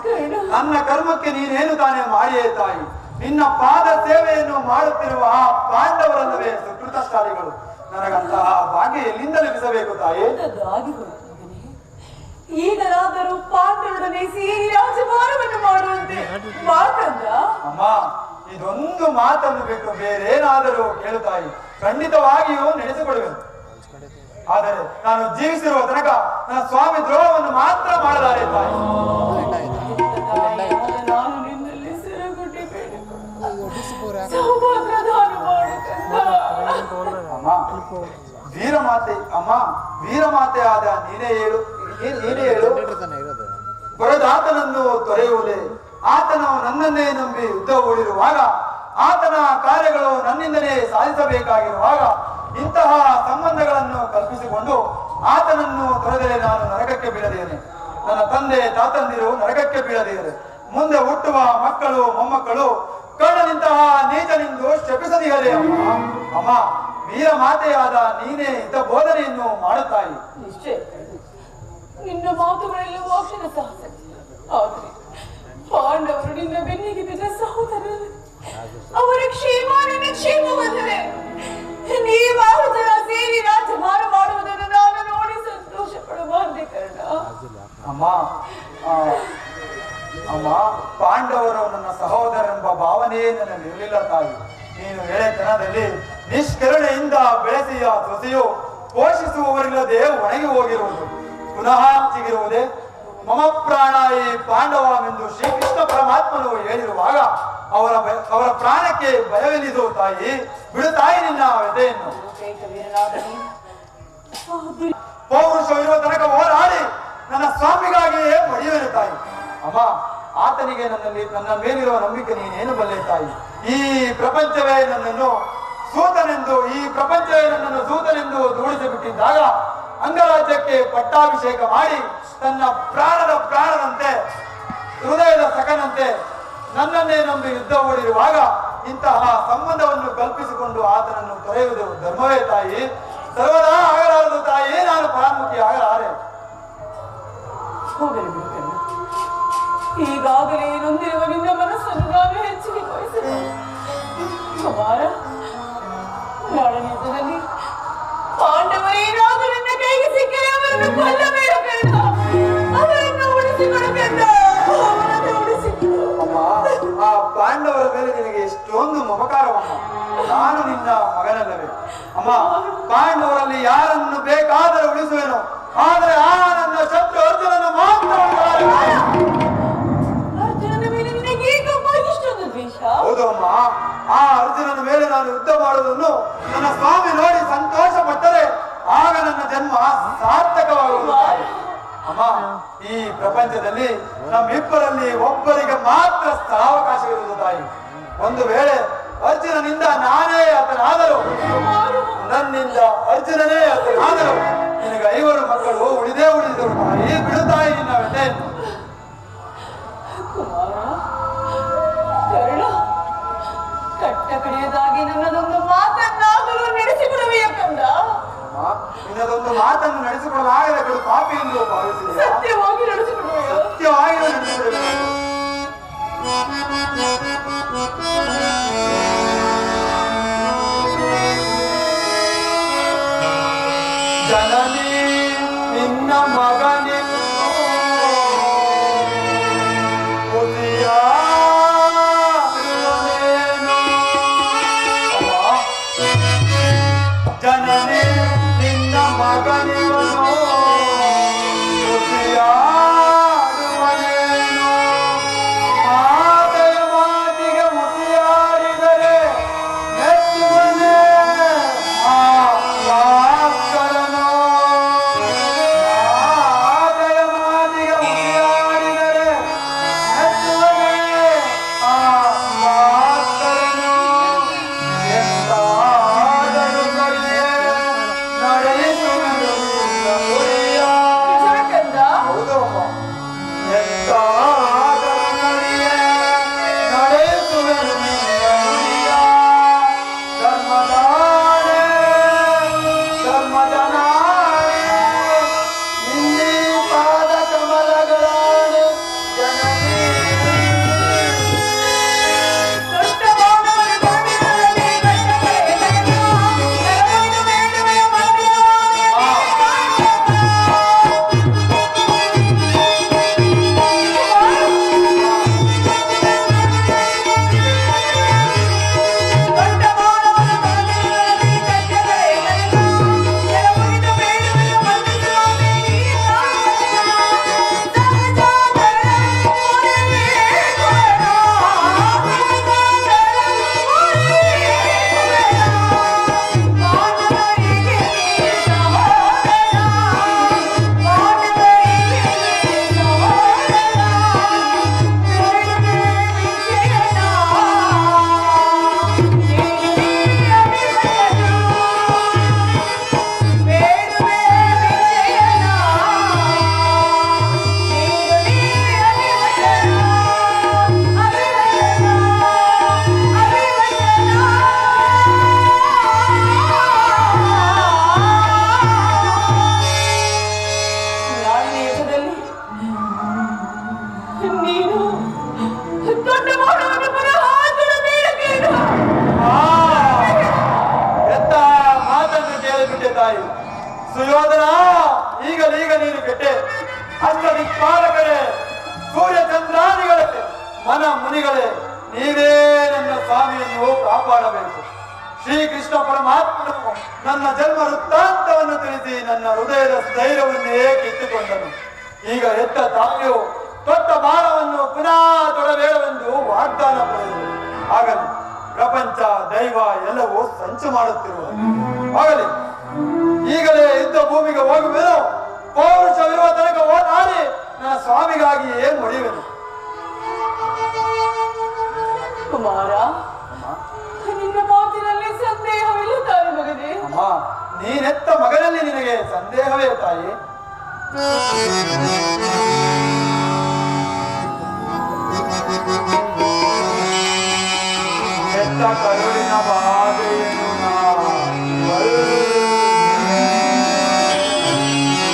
ನನ್ನ ಕರ್ಮಕ್ಕೆ ನೀನೇನು ತಾನೇ ಮಾಡಿಯೇ ತಾಯಿ. ನಿನ್ನ ಪಾದ ಸೇವೆಯನ್ನು ಮಾಡುತ್ತಿರುವ ಆ ಪಾಂಡವರಲ್ಲವೇ ಸುಕೃತಶಾಲಿಗಳು. ನನಗಂತಹ ಭಾಗ್ಯ ಎಲ್ಲಿಂದ ಲಭಿಸಬೇಕು ತಾಯಿ? ಈಗಲಾದರೂ ಪಾಂಡವರೊಡನೆ ಸೇರಿ ರಾಜಭಾರವನ್ನು ಮಾಡುವಂತೆ ಮಾತಂದ. ಅಮ್ಮ, ಇದೊಂದು ಮಾತನ್ನು ಬಿಟ್ಟು ಬೇರೇನಾದರೂ ಕೇಳು ತಾಯಿ, ಖಂಡಿತವಾಗಿಯೂ ನಡೆಸಿಕೊಡುವೆನು. ಆದರೆ ನಾನು ಜೀವಿಸಿರುವ ತನಕ ನನ್ನ ಸ್ವಾಮಿ ದ್ರೋಹವನ್ನು ಮಾತ್ರ ಮಾಡಲಾರೆ ತಾಯಿ. ನಾನು ನಿನ್ನಲ್ಲಿ ಸೆರಗುಟ್ಟಿ ಸಮಾಧಾನ ಅಮ್ಮ, ವೀರಮಾತೆ ಆದ ನೀನೇ ಹೇಳು. ಬರದಾತನನ್ನು ತೊರೆಯುವುದೇ. ಆತನು ನನ್ನನ್ನೇ ನಂಬಿ ಯುದ್ಧ ಹೂಡಿರುವಾಗ, ಆತನ ಕಾರ್ಯಗಳು ನನ್ನಿಂದಲೇ ಸಾಧಿಸಬೇಕಾಗಿರುವಾಗ ಇಂತಹ ಸಂಬಂಧಗಳನ್ನು ಕಲ್ಪಿಸಿಕೊಂಡು ಆತನನ್ನು ತೊರೆದರೆ ನಾನು ನರಕಕ್ಕೆ ಬೀಳದೇನೆ. ನನ್ನ ತಂದೆ ತಾತಂದಿರು ನರಕಕ್ಕೆ ಬೀಳದೇನೆ. ಮುಂದೆ ಹುಟ್ಟುವ ಮಕ್ಕಳು ಮೊಮ್ಮಕ್ಕಳು ಕಳ್ಳನಿಂತಹ ನೀಚನೆಂದು ಶಪಿಸದಿರಲಿ. ಅಮ್ಮ, ವೀರ ಮಾತೆಯಾದ ನೀನೇ ಇಂಥ ಬೋಧನೆಯನ್ನು ಮಾಡುತ್ತಾಯಿ. ನಿಶ್ಚಯ ನಿನ್ನ ಮಾತುಗಳೆಲ್ಲ ಮೋಕ್ಷದ ಸಾಹಸ. ಆದರೆ ಪಾಂಡವರು ನಿನ್ನ ಬೆನ್ನಿಗೆ ಬಿದ್ದ ಸಹೋದರರು, ಅವರ ಕ್ಷೇಮ ನಿನ್ನ ಕ್ಷೇಮವಲ್ಲವೇ? ನೀವಾರು ಜನ ಸೇರಿ ರಾಜ್ಯಭಾರ ಮಾಡುವುದನ್ನು ನಾನು ನೋಡಿ ಸಂತೋಷ ಪಡಬಾರದೆ ಕರ್ಣ. ಅಮ್ಮ, ಪಾಂಡವರು ನನ್ನ ಸಹೋದರನೆಂಬ ಭಾವನೆಯೇ ನನ್ನಲ್ಲಿರಲಿಲ್ಲ ತಾಯಿ. ನೀನು ಎಳೆತನದಲ್ಲಿ ನಿಷ್ಕರುಣೆಯಿಂದ ಬೆಳೆಸಿಯ ಸೊಸೆಯು ಪೋಷಿಸುವವರಿಲ್ಲದೆ ಒಣಗಿ ಹೋಗಿರುವುದು ಪುನಃ ಸಿಗಿರುವುದೇ? ಮಮ ಪ್ರಾಣ ಈ ಪಾಂಡವವೆಂದು ಶ್ರೀಕೃಷ್ಣ ಪರಮಾತ್ಮನು ಹೇಳಿರುವಾಗ ಅವರ ಪ್ರಾಣಕ್ಕೆ ಭಯವೆನಿದು ತಾಯಿ. ಬಿಡು ತಾಯಿ ನಿನ್ನ ವ್ಯಥೆಯನ್ನು. ಪೌರುಷವಿರುವ ತನಕ ಹೋರಾಡಿ ನನ್ನ ಸ್ವಾಮಿಗಾಗಿಯೇ ಪಡೆಯುವೆನು ತಾಯಿ. ಅಮ್ಮ, ಆತನಿಗೆ ನನ್ನ ಮೇಲಿರುವ ನಂಬಿಕೆ ನೀನೇನು ಬಲ್ಲೆ ತಾಯಿ. ಈ ಪ್ರಪಂಚವೇ ನನ್ನನ್ನು ಸೂತನೆಂದು ದೂಡಿಸಿ ಬಿಟ್ಟಿದ್ದಾಗ ಅಂಗರಾಜ್ಯಕ್ಕೆ ಪಟ್ಟಾಭಿಷೇಕ ಮಾಡಿ ತನ್ನ ಪ್ರಾಣದಂತೆ ಹೃದಯದ ಸಖನಂತೆ ನನ್ನನ್ನೇ ನಂಬಿ ಯುದ್ಧ ಹೂಡಿರುವಾಗ ಇಂತಹ ಸಂಬಂಧವನ್ನು ಕಲ್ಪಿಸಿಕೊಂಡು ಆತನನ್ನು ತೊರೆಯುವುದು ಧರ್ಮವೇ ತಾಯಿ? ಸರ್ವದಾ ಆಗಲಾರದು ತಾಯಿ. ನಾನು ಪರಾಮುಖಿ ಆಗಲಾರೆ. ಹೋಗಲಿ ಬಿಡುಗಣ್ಣ. ಈಗಾಗಲೇ ನೊಂದಿರುವ ನಿನ್ನ ಮನಸ್ಸನ್ನು ನಾನು ಹೆಚ್ಚಿಗೆ ಬಯಸಿದೆ. ಕುಮಾರ, ನಾಳೆ ಯುದ್ಧದಲ್ಲಿ ಪಾಂಡವರೇನಾದರೂ ನನ್ನ ಕೈಗೆ ಸಿಕ್ಕರೆ ಅವರನ್ನು ಕೊಲ್ಲಬೇಡ ಬೇಡ, ಅವರನ್ನು ಉಳಿಸಿಕೊಡಬೇಡ, ಅವರನ್ನು ಉಳಿಸಿಕೊಡು. ಅಮ್ಮ, ಆ ಪಾಂಡವರ ಮೇಲೆ ನಿನಗೆ ಎಷ್ಟೊಂದು ಮಮಕಾರವಮ್ಮ. ನಾನು ನಿನ್ನ ಮಗನಲ್ಲವೇ? ಅಮ್ಮ, ಪಾಂಡವರಲ್ಲಿ ಯಾರನ್ನು ಬೇಕಾದರೂ ಉಳಿಸುವೆನು, ಆದರೆ ಆ ನನ್ನ ಶತ್ರು ಅರ್ಜುನನ್ನು ಮಾತ್ರ. ಅರ್ಜುನನ ಮೇಲೆ ನಿನಗೆ ಏಕಪ್ಪ ಇಷ್ಟೊಂದು ದ್ವೇಷ? ಹೌದು ಅಮ್ಮ, ಆ ಅರ್ಜುನನ ಮೇಲೆ ನಾನು ಯುದ್ಧ ಮಾಡುವುದನ್ನು ನನ್ನ ಸ್ವಾಮಿ ನೋಡಿ ಸಂತೋಷ ಪಟ್ಟರೆ ಆಗ ನನ್ನ ಜನ್ಮ ಸಾರ್ಥಕವಾಗುವುದು. ಅಮ್ಮ, ಈ ಪ್ರಪಂಚದಲ್ಲಿ ನಮ್ಮಿಬ್ಬರಲ್ಲಿ ಒಬ್ಬರಿಗೆ ಮಾತ್ರ ಸ್ಥಳಾವಕಾಶವಿರುವುದು ತಾಯಿ. ಒಂದು ವೇಳೆ ಅರ್ಜುನನಿಂದ ನಾನೇ ಆತನಾದರೂ, ನನ್ನಿಂದ ಅರ್ಜುನನೇ ಆತನಾದರೂ ನಿನಗೆ 5 ಮಕ್ಕಳು ಉಳಿದರು ತಾಯಿ. ಬಿಡುತ್ತಾಯಿ ನಿನ್ನ ವ್ಯಥೆಯನ್ನು. ಕಟ್ಟ ಕಡೆಯದಾಗಿ ನನ್ನದೊಂದು ಮಾತನ್ನಾದರೂ ನಡೆಸಿಕೊಡುವೆಯ ಕಂದ? ನಿನ್ನದೊಂದು ಮಾತನ್ನು ನಡೆಸಿಕೊಡಲಾಗದೆ ಬಿಡು ಪಾಪಿ ಎಂದು ಭಾವಿಸಿದೆ. ಸತ್ಯವಾಗಿ ನಡೆಸಿಕೊಡುವೆಯ? ಸತ್ಯವಾಗಿ ನಡೆಸಿಕೊಡಬೇಕು. ಜನನಿ ನಿನ್ನ ಮಗನಿನ್ನು ಜನನಿ ನಿನ್ನ ಮಗನಿವನು ಮುಸಿಯಾಡುವನೇನು. ಮಾತೆಯ ಮಾತಿಗೆ ಮುಸಿಯಾಡಿದರೆ ಮೆಚ್ಚುವನೇ ಆ ಭಾಸ್ಕರನು. ದಿಕ್ಪಾಲಕರೇ, ಸೂರ್ಯ ಚಂದ್ರಾದಿಗಳೇ, ಮನ ಮುನಿಗಳೇ, ನೀವೇ ನನ್ನ ಸ್ವಾಮಿಯನ್ನು ಕಾಪಾಡಬೇಕು. ಶ್ರೀಕೃಷ್ಣ ಪರಮಾತ್ಮನು ನನ್ನ ಜನ್ಮ ವೃತ್ತಾಂತವನ್ನು ತಿಳಿಸಿ ನನ್ನ ಹೃದಯದ ಸ್ಥೈರ್ಯವನ್ನೇ ಕಿತ್ತುಕೊಂಡನು. ಈಗ ಎತ್ತ ತಾಯಿಯು ತೊಟ್ಟ ಬಾಣವನ್ನು ಪುನಃ ತೊಡಬೇಡವೆಂದು ವಾಗ್ದಾನ ಪಡೆದರು. ಆಗಲಿ, ಪ್ರಪಂಚ ದೈವ ಎಲ್ಲವೂ ಸಂಚು ಮಾಡುತ್ತಿರುವುದು. ಆಗಲಿ, ಈಗಲೇ ಯುದ್ಧ ಭೂಮಿಗೆ ಹೋಗುವೆನು. ಪೌರುಷವಿರುವ ತನಕ ಓಡಾಡಿ ನನ್ನ ಸ್ವಾಮಿಗಾಗಿಯೇ ಮುಡಿಯುವೆನು. ಕುಮಾರ, ನಿನ್ನ ಮಾತಿನಲ್ಲಿ ಸಂದೇಹವಿಲ್ಲ ತಾಯಿ ಮಗನೇ. ಅಮ್ಮ, ನೀನೆತ್ತ ಮಗನಲ್ಲಿ ನಿನಗೆ ಸಂದೇಹವೇ ತಾಯಿ? ಎತ್ತ ಕರುಳಿನ ಬಾಧೆಯನ್ನು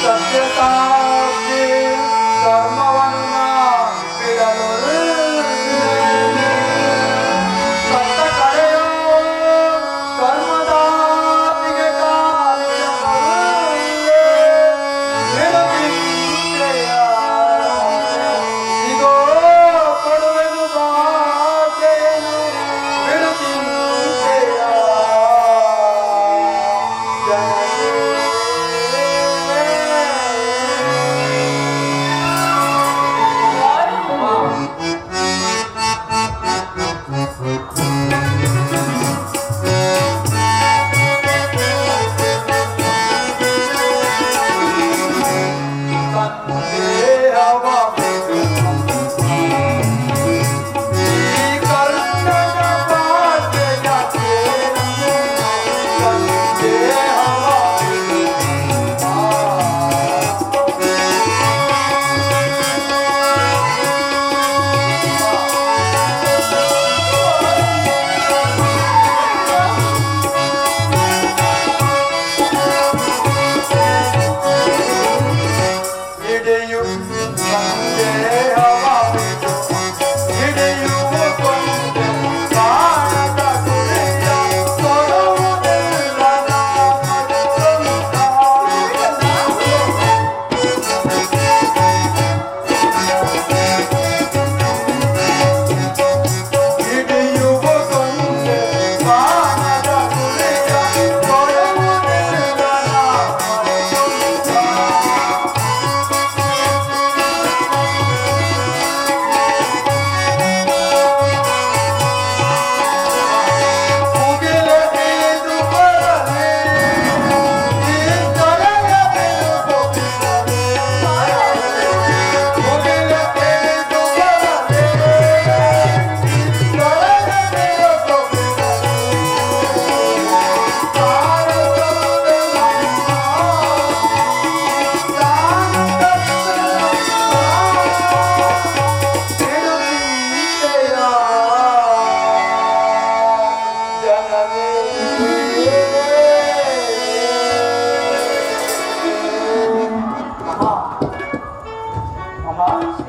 ಸತ್ಯತಾಗಿ ಧರ್ಮವನ್ನು ಬಿಡಲು ಸತ್ತ ಕಡೆಯೋ ಕರ್ಮದಾತಿಗೆ ಇಗೋ ಕೊಡುವೆನು ಬಾಧೆಯನ್ನು ಬಿಡುತ್ತಿದ್ದೆಯ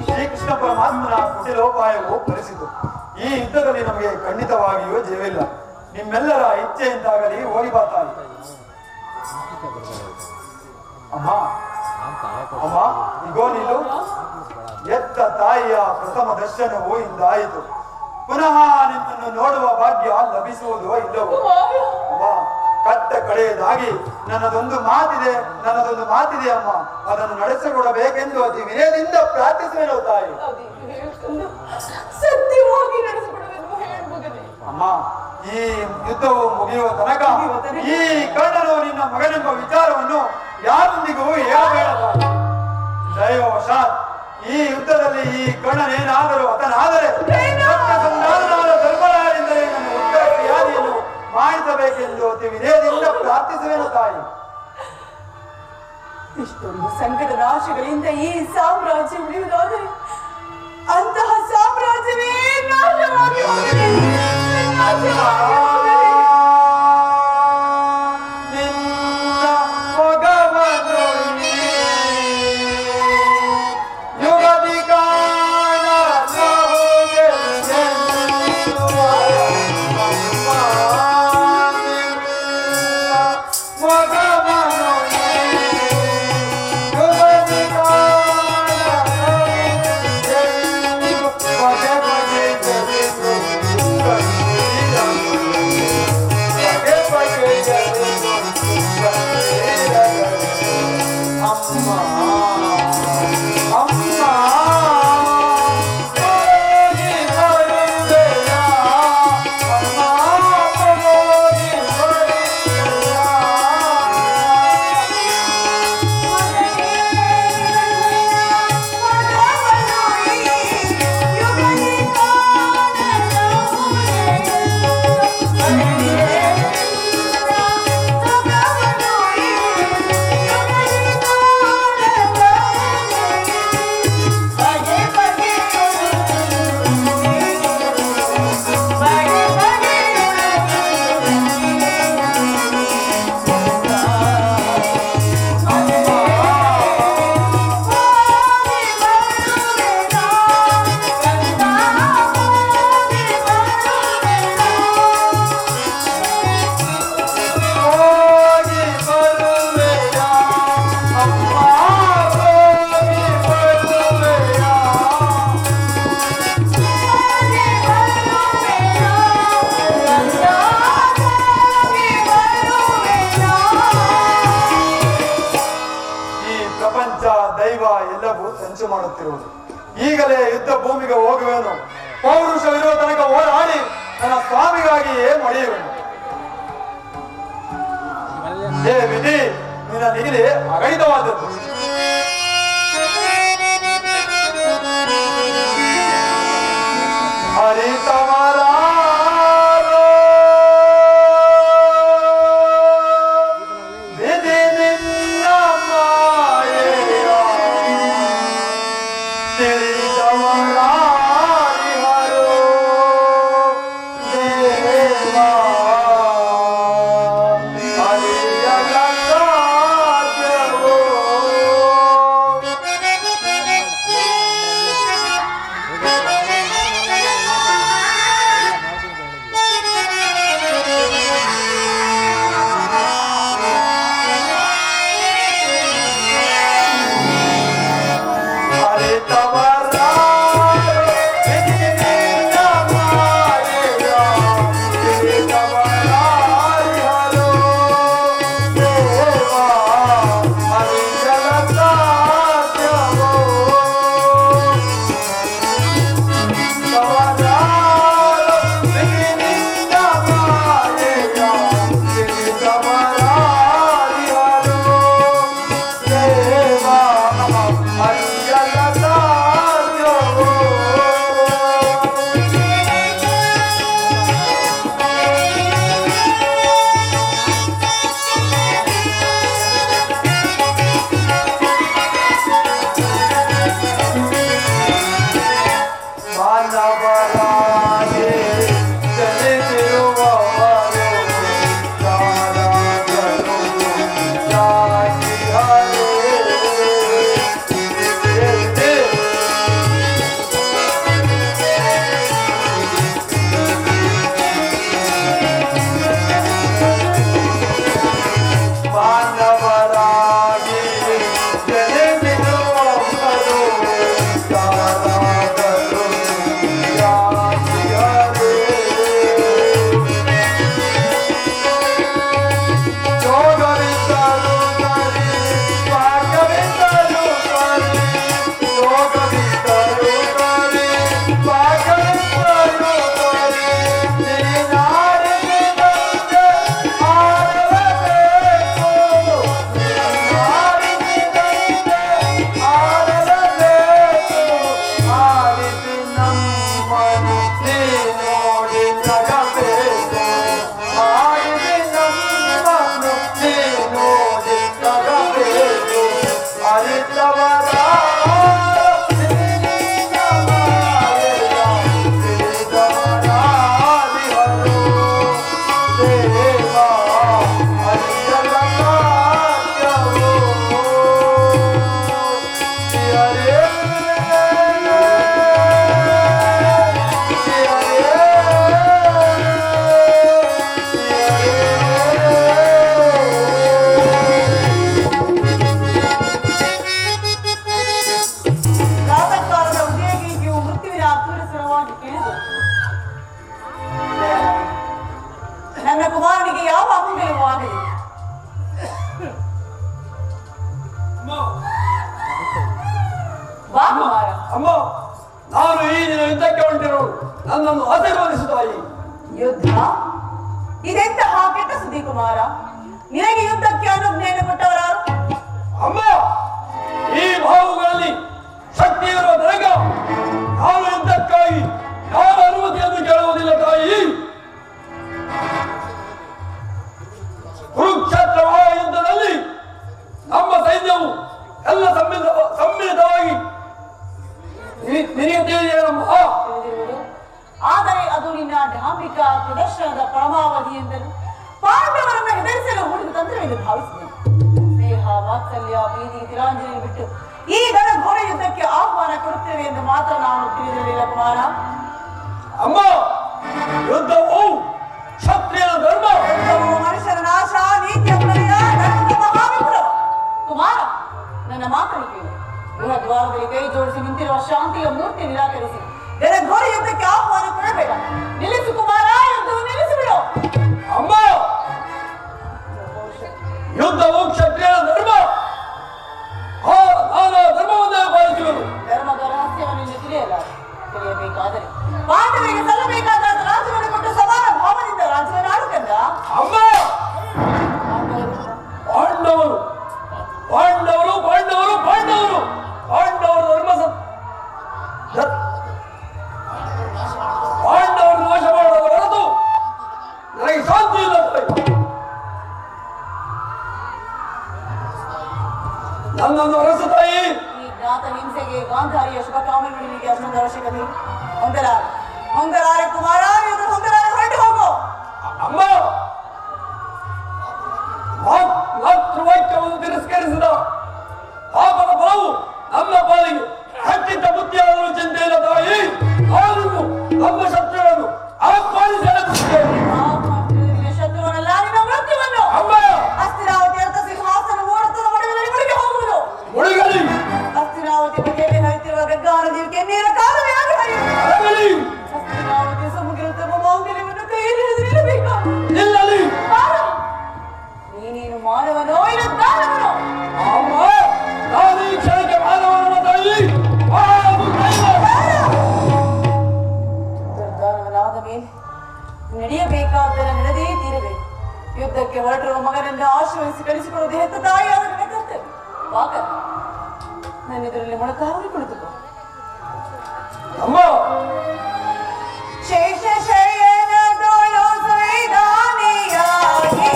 ಶ್ರೀಕೃಷ್ಣ ಪರಮಾತ್ಮನ ಕುಟಿಲೋಪಾಯವು ಫಲಿಸಿತು. ಈ ಯುದ್ಧದಲ್ಲಿ ನಮಗೆ ಖಂಡಿತವಾಗಿಯೂ ಜಯವಿಲ್ಲ. ನಿಮ್ಮೆಲ್ಲರ ಇಚ್ಛೆಯಿಂದಾಗಲಿ ಹೋಗಿ ಬಾತಾಯಿ. ಅಮ್ಮ ಅಮ್ಮ, ಇಗೋ ನೀನು ಎತ್ತ ತಾಯಿಯ ಪ್ರಥಮ ದರ್ಶನವು ಇಂದಾಯಿತು. ಪುನಃ ನಿನ್ನನ್ನು ನೋಡುವ ಭಾಗ್ಯ ಲಭಿಸುವುದೋ ಇಲ್ಲವೋ? ಅಮ್ಮ, ಕಟ್ಟ ಕಡೆಯದಾಗಿ ನನ್ನದೊಂದು ಮಾತಿದೆ ಅಮ್ಮ. ಅದನ್ನು ನಡೆಸಿಕೊಡಬೇಕೆಂದು ಅತಿ ವಿನಯದಿಂದ ಪ್ರಾರ್ಥಿಸುವೆನು ತಾಯಿ. ಸತ್ಯವಾಗಿ ನಡೆಸಿಕೊಡುವೆನು ಹೇಳು ಮಗನೇ. ಅಮ್ಮ, ಈ ಯುದ್ಧವು ಮುಗಿಯುವ ತನಕ ಈ ಕರ್ಣನು ನಿನ್ನ ಮಗನೆಂಬ ವಿಚಾರವನ್ನು ಯಾರೊಂದಿಗೂ ಹೇಳಬೇಡ ತಾಯಿ. ದೈವವಶಾತ್ ಈ ಯುದ್ಧದಲ್ಲಿ ಈ ಕರ್ಣನೇನಾದರೂ ಹತನಾದರೆ ಧರ್ಮರಾಜೆಂದರೆ ನನ್ನ ಉತ್ತರ ಕ್ರಿಯಾದಿಯನ್ನು ಮಾಡಿಸಬೇಕೆಂದು ಅತಿ ವಿನಯದಿಂದ ಪ್ರಾರ್ಥಿಸುವೆನು ತಾಯಿ. ಇಷ್ಟೊಂದು ಸಂಕಟ ರಾಶಿಗಳಿಂದ ಈ ಸಾಮ್ರಾಜ್ಯ ಉಳಿಯುವುದಾದರೆ ಅಂತಹ ಸಾಮ್ರಾಜ್ಯವೇ ನಾಶವಾಗಿ ಹೋಗಲಿ. ನಾಶವಾಗಿ ಹೋಗಲಿ. What ಮಾಡುತ್ತಿರುವುದು. ಈಗಲೇ ಯುದ್ಧ ಭೂಮಿಗೆ ಹೋಗುವೆನು. ಪೌರುಷವಿರುವ ತನಕ ಹೋರಾಡಿ ನನ್ನ ಸ್ವಾಮಿಗಾಗಿಯೇ ಮಡಿಯುವೆನು. ಹೇ ವಿಧಿ, ನಿನ್ನ ನಿಗಲಿ ಅಗೈತವಾದದ್ದು. ಹರಿತವರ ಅಮ್ಮ, ನಾನು ಈ ದಿನ ಯುದ್ಧಕ್ಕೆ ಹೊರಟಿರೋರು, ನನ್ನನ್ನು ಆಶೀರ್ವದಿಸು ತಾಯಿ. ಯುದ್ಧ? ಇದೆಂತಹ ಕೆಟ್ಟ ಸುದ್ದಿ ಕುಮಾರ. ನಿನಗೆ ಯುದ್ಧಕ್ಕೆ ಅನುಜ್ಞೆಯನ್ನು ಕೊಟ್ಟವರಾರು? ಅಮ್ಮ, ಈ ಬಾಹುಗಳಲ್ಲಿ ಶಕ್ತಿ ಇರುವ ತನಕ ನಾನು ಯುದ್ಧಕ್ಕಾಗಿ ಯಾರ ಅನುಮತಿಯನ್ನು ಕೇಳುವುದಿಲ್ಲ ತಾಯಿ. ಕುರುಕ್ಷೇತ್ರ ಮಹಾಯುದ್ಧದಲ್ಲಿ ನಮ್ಮ ಸೈನ್ಯವು ಎಲ್ಲ ಸಮ್ಮಿಳಿತವಾಗಿ ನಿನಗೆ ತಿಳಿದೇನಮ್ಮ. ಆದರೆ ಅದು ನಿನ್ನ ಧಾರ್ಮಿಕ ಪ್ರದರ್ಶನದ ಪರಮಾವಧಿ ಎಂದರು ಪಾಂಡವರನ್ನು ಹೆದರಿಸಲು ಹೂಡಿದ ತಂತ್ರವೆಂದು ಭಾವಿಸಿದೆ. ಸ್ನೇಹ, ವಾತ್ಸಲ್ಯ, ಪ್ರೀತಿ, ತಿಲಾಂಜಲಿ ಬಿಟ್ಟು ಈ ಘೋರ ಯುದ್ಧಕ್ಕೆ ಆಹ್ವಾನ ಕೊಡುತ್ತೇವೆ ಎಂದು ಮಾತ್ರ ನಾನು ತಿಳಿದಿರಲಿಲ್ಲ ಕುಮಾರ. ಅಮ್ಮ, ಯುದ್ಧವು ಕ್ಷತ್ರಿಯ ಧರ್ಮ. ಯುದ್ಧವು ಮನುಷ್ಯನ ನಾಶ, ನೀತಿಯ ಪ್ರಳಯ, ಧರ್ಮದ ಮಹಾವಿಪ್ಲವ. ಕುಮಾರ, ನನ್ನ ಮಾತನ್ನು ಕೇಳು. ಗೃಹ ದ್ವಾರದಲ್ಲಿ ಕೈ ಜೋಡಿಸಿ ನಿಂತಿರುವ ಶಾಂತಿಯ ಮೂರ್ತಿ ನಿರಾಕರಿಸಿ ಘೋರ ಯುದ್ಧಕ್ಕೆ ಆಹ್ವಾನ ಕೊಡಬೇಡ. ನಿಲ್ಲಿಸು ಕುಮಾರ, ಯುದ್ಧವು ನಿಲ್ಲಿಸಿಬಿಡು. ಅಮ್ಮ, ಯುದ್ಧವು ಕ್ಷತ್ರಿಯ ಧರ್ಮ. ನಾನು ಧರ್ಮವನ್ನೇ ಪಾಲಿಸುವುದು. ಧರ್ಮದ ರಹಸ್ಯವನ್ನು ಇಲ್ಲಿ ತಿಳಿಯಬೇಕಾದರೆ ಪಾಂಡವರಿಗೆ ಸಲ್ಲಬೇಕಾದ ರಾಜ್ಯವನ್ನು ಕೊಟ್ಟು ಸಮಾನ ಭಾವದಿಂದ ರಾಜ್ಯವನ್ನು ಆಡುಕಂದ. ಅಮ್ಮ, ಪಾಂಡವರು ಪಾಂಡವರು ಪಾಂಡವರು ಪಾಂಡವರು ಪಾಂಡವರು ಪಾಂಡವರು ನಾಶ ಮಾಡುವ ಹೊರತು ನನಗೆ ಶಾಂತಿ ಇಲ್ಲ. ನನ್ನನ್ನು ಅರಸು ತಾಯಿ. ಈ ಜ್ಞಾತ ಹಿಂಸೆಗೆ ಗಾಂಧಾರಿಯ ಶುಭ ಕಾಮನೆಗಳಿಗೆ ಅಷ್ಟೊಂದು ಅವಶ್ಯಕತೆ ಹೊಂದಲಾರೆ ಕುಮಾರ, ನೀನು ಹೊಂದಲಾರೆ, ಹೊರಟು ಹೋಗು. ಅಮ್ಮ, ಮಾತೃವಾಕ್ಯವನ್ನು ತಿರಸ್ಕರಿಸಿದ ಪಾಪದ ಫಲವು ನಮ್ಮ ಪಾಲಿಗೆ ಹಚ್ಚಿದ್ದ ಬುದ್ಧಿಯಾದರೂ ಚಿಂತೆ ಇಲ್ಲ ತಾಯಿ. ನಾನು ನಮ್ಮ ಶತ್ರುಗಳನ್ನು ಆಹ್ವಾನಿಸಿ ಶತ್ರುವನ್ನೆಲ್ಲ ನಿನ್ನ ಮೃತ್ಯುವನ್ನು. ಅಮ್ಮ, ಹಸ್ತಿನಾವತಿ ಅರ್ಥ ಸಿಂಹಾಸನ ಮೂರ್ತದ ಮಡುವಿನಲ್ಲಿ ಮುಳುಗಿ ಹೋಗುವುದು. ಮುಳುಗಲಿ. ಹಸ್ತಿನಾವತಿ ಬಗೆಯಲ್ಲಿ ಹರಿತಿರುವ ಗಂಗಾನ ಜೀವಿಗೆ ನೀರ ಕಾಲವೇ ಆಗಿ ಹರಿಯುವುದು. ಹಸ್ತಿನಾವತಿ ಸಮುದ್ರದ ಮೌಲ್ಯವನ್ನು ಕೈಯಲ್ಲಿ ಹಿಡಿದು ನಿಲ್ಲಬೇಕು. ನಿಲ್ಲಲಿ. ನೀನೇನು ಮಾನವನೋ ಇಲ್ಲ ದಾನವನೋ? ಅಮ್ಮ, ನಾನು ಈ ಕ್ಷಣಕ್ಕೆ ಮಾನವನ ತಾಯಿ. ದುರ್ದಾನವನಾದ ಮೇಲೆ ನಡೆಯಬೇಕಾದರೆ ನಡೆದೇ ತೀರಬೇಕು. ಯುದ್ಧಕ್ಕೆ ಹೊರಟಿರುವ ಮಗನನ್ನು ಆಶೀರ್ವದಿಸಿ ಕಳಿಸಿಕೊಳ್ಳುವುದು ಹೆತ್ತ ತಾಯಿಯಾದ ನನ್ನ ಕರ್ತವ್ಯ. ವಾಕ ನನ್ನ ಎದುರಲ್ಲಿ ಮೊಳಕಾಗಿ ಕುಳಿತುಕೋ. ಅಮ್ಮ, ಶೇಷ ಶಯನದೊಳು ಸೈದಾನಿಯಾಗಿ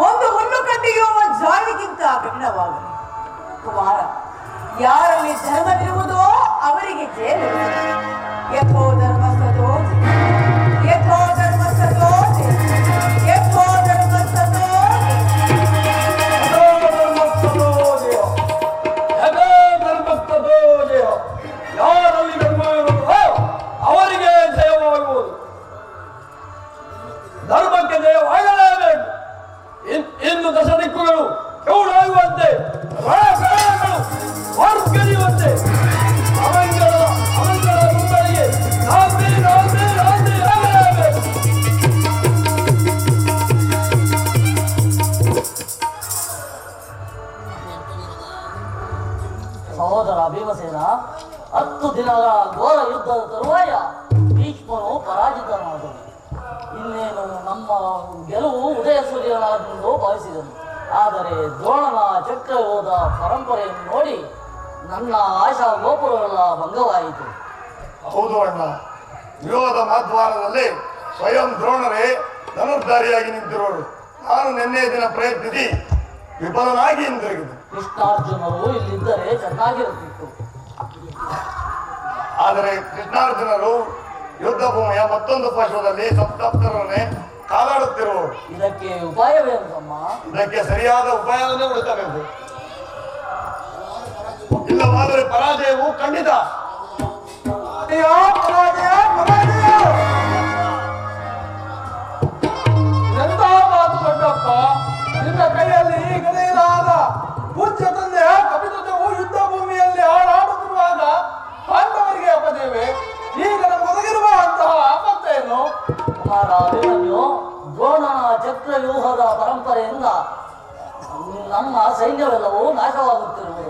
ಒಂದು ಹುಲ್ಲು ಕಟ್ಟಿಗೆ ಜಾವಿಗಿಂತ ಕಠಿಣವಾಗಲಿ. ಕುಮಾರ, ಯಾರಲ್ಲಿ ಧರ್ಮವಿರುವುದೋ ಅವರಿಗೆ ಜೇಲು. ಯಥೋ ಧರ್ಮ ಸದೋ ಯಥೋ ಧರ್ಮ ಸದೋ ಯಥೋ ಧರ್ಮ ಸದೋ ಯಾರಲ್ಲಿ ಧರ್ಮವಿರುವುದೋ ಅವರಿಗೆ ಜಯವಾಗುವುದು. ಧರ್ಮಕ್ಕೆ ಜಯವಾಗಲೇಬೇಕು. ಇನ್ನು ದಶ ದಿಕ್ಕುಗಳು ಕೆಳಾಗುವಂತೆ ಮಾರ್ಗರಿಯುವಂತೆ ಅವಂಗಳ ಮುಂಬಳಿಗೆ ಆಗಲೇಬೇಕು. ಸಹೋದರ ಭೀಮಸೇನ, 10 ದಿನಗಳ ಘೋರ ಯುದ್ಧದ ತರುವಾಯ ಭೀಷ್ಮನು ಪರಾಜಿತನಾದನು. ಇನ್ನೇನು ನಮ್ಮ ಗೆಲುವು ಉದಯ ಸೂರ್ಯನಾದೆಂದು ಭಾವಿಸಿದನು. ಆದರೆ ದ್ರೋಣನ ಚಕ್ರವ್ಯೂಹದ ಪರಂಪರೆಯನ್ನು ನೋಡಿ ನನ್ನ ಆಶಾ ಗೋಪುರವೆಲ್ಲ ಭಂಗವಾಯಿತು. ಹೌದು ಅಣ್ಣ, ವ್ಯೂಹದ ಮಧ್ವಾರದಲ್ಲಿ ಸ್ವಯಂ ದ್ರೋಣರೇ ಧನುರ್ಧಾರಿಯಾಗಿ ನಿಂತಿರೋರು. ನಾನು ನಿನ್ನೆ ದಿನ ಪ್ರಯತ್ನಿಸಿ ವಿಫಲನಾಗಿ ಹಿಂದಿರುಗಿದೆ. ಕೃಷ್ಣಾರ್ಜುನರು ಇಲ್ಲಿದ್ದರೆ ಚೆನ್ನಾಗಿರುತ್ತಿತ್ತು. ಆದರೆ ಕೃಷ್ಣಾರ್ಜುನರು ಯುದ್ಧ ಭೂಮಿಯ ಮತ್ತೊಂದು ಪಾರ್ಶ್ವದಲ್ಲಿ ಸಪ್ತಪ್ತರನ್ನೇ ಕಾದಾಡುತ್ತಿರುವರು. ಇದಕ್ಕೆ ಉಪಾಯವೇನು ತಮ್ಮ? ಇದಕ್ಕೆ ಸರಿಯಾದ ಉಪಾಯವನ್ನೇ ಹುಡುಕಬೇಕು. ಇಲ್ಲವಾದರೆ ಪರಾಜಯವು ಖಂಡಿತ. ಎಂತ ಮಾತು ದೊಡ್ಡಪ್ಪ, ನಿನ್ನ ಕೈಯಲ್ಲಿ ಗದೆಯಿರಾದ ಪೂಜ್ಯ ತಂದೆಯ ಕಪಿಧ್ವಜವು ಯುದ್ಧ ಭೂಮಿಯಲ್ಲಿ ಹಾಳಾಡುತ್ತಿರುವಾಗ ಪಾಂಡವರಿಗೆ ಅಪದೇವೆ, ಈಗ ನಮಗೊದಗಿರುವ ಅಂತಹ ಆಪತ್ತೇನು? ಕುಮಾರ ಅಭಿಮನ್ಯು, ದ್ರೋಣನ ಚಕ್ರವ್ಯೂಹದ ಪರಂಪರೆಯಿಂದ ನಮ್ಮ ಸೈನ್ಯವೆಲ್ಲವೂ ನಾಶವಾಗುತ್ತಿರುವುದು.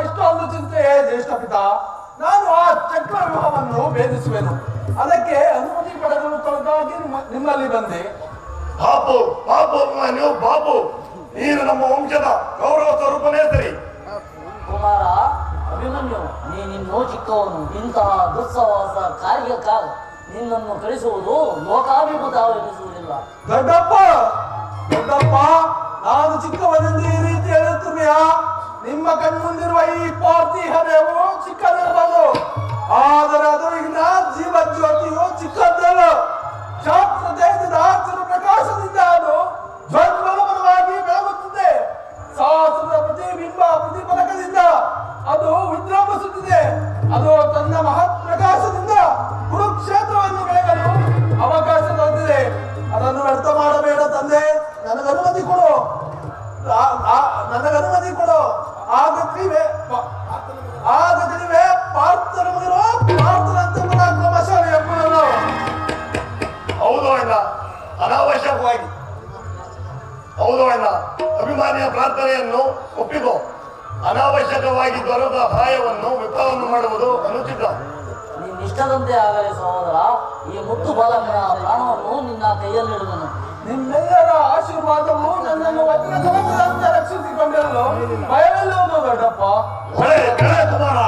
ಇಷ್ಟೊಂದು ಚಿಂತೆಯೇ ಜ್ಯೇಷ್ಠ ಪಿತಾ. ನಾನು ಆ ಚಕ್ರವ್ಯೂಹವನ್ನು ಭೇದಿಸುವೆನು. ಅದಕ್ಕೆ ಅನುಮತಿ ಪಡೆದುಕೊಳ್ಳುವುದಾಗಿ ನಿಮ್ಮಲ್ಲಿ ಬಂದೆ. ಬಾಪು ಬಾಪು ನೀವು ಬಾಪು, ನೀನು ನಮ್ಮ ವಂಶದ ಗೌರವ ಸ್ವರೂಪನೇ ಸರಿ. ಕುಮಾರ ಅಭಿಮನ್ಯು, ನೀನಿನ್ನೂ ಚಿಕ್ಕವನು. ಇಂತಹ ದುಸ್ಸವಾಸ ಕಾರ್ಯಕ್ಕಾಗ ನಿನ್ನನ್ನು ಕಳಿಸುವುದು ಲೋಕಾಭಿಮತವೆನಿಸುವುದಿಲ್ಲ. ದೊಡ್ಡಪ್ಪ ದೊಡ್ಡಪ್ಪ, ನಾನು ಚಿಕ್ಕವನೆಂದು ಈ ರೀತಿ ಹೇಳುತ್ತಿರುವೆಯಾ? ನಿಮ್ಮ ಕಣ್ಮುಂದಿರುವ ಈ ಪಾರ್ಥಿವದೇಹವು ಚಿಕ್ಕದಿರಬಹುದು, ಆದರೆ ಅದು ಈಗ ಜೀವಜ್ಯೋತಿಯು ಚಿಕ್ಕದ್ದಲ್ಲ. ಶಾಸ್ತ್ರ ಜಯದ ಪ್ರಕಾಶದಿಂದ ಅದು ಜ್ವಲಮಯವಾಗಿ ಬೆಳಗುತ್ತಿದೆ. ಶಾಸ್ತ್ರದ ಪ್ರತಿಬಿಂಬ ಪ್ರತಿಫಲಕದಿಂದ ಅದು ವಿಜೃಂಭಿಸುತ್ತಿದೆ. ಅದು ತನ್ನ ಮಹತ್ ಪ್ರಕಾಶದಿಂದ ಕುರುಕ್ಷೇತ್ರವನ್ನು ಬೆಳಗಲು ಅವಕಾಶ ದೊರೆತಿದೆ. ಅದನ್ನು ವ್ಯರ್ಥ ಮಾಡಬೇಡ ತಂದೆ, ನನಗನುಮತಿ ಕೊಡು, ನನಗನುಮತಿ ಕೊಡು. ಆಗ ತಿಳಿವೆ ಪಾರ್ಥನಂತೆ ಪರಾಕ್ರಮಶಾಲಿ ಎಂಬುದನ್ನು. ಹೌದು ಅಣ್ಣ, ಅನಾವಶ್ಯಕವಾಗಿ ಹೌದು ಅಣ್ಣ, ಅಭಿಮಾನಿಯ ಪ್ರಾರ್ಥನೆಯನ್ನು ಒಪ್ಪಿಕೋ. ಅನಾವಶ್ಯಕವಾಗಿ ದೊರೆತ ಸಹಾಯವನ್ನು ವಿಫಲವನ್ನು ಮಾಡುವುದು ಅನುಚಿತ. ನಿನ್ನಿಷ್ಟದಂತೆ ಆಗಲಿ ಸಹೋದರ. ಈ ಮುತ್ತು ಬಾಲಕನ ಪ್ರಾಣವನ್ನು ನಿನ್ನ ಕೈಯಲ್ಲಿಡುವನು. ನಿಮ್ಮೆಲ್ಲರ ಆಶೀರ್ವಾದವು ನನ್ನನ್ನು ವಜ್ರ ಕವಚದಂತೆ ರಕ್ಷಿಸಿಕೊಂಡಿರಲು ಭಯವಿಲ್ಲವನು ದೊಡ್ಡಪ್ಪ. ಕುಮಾರ, ತಂಗಲ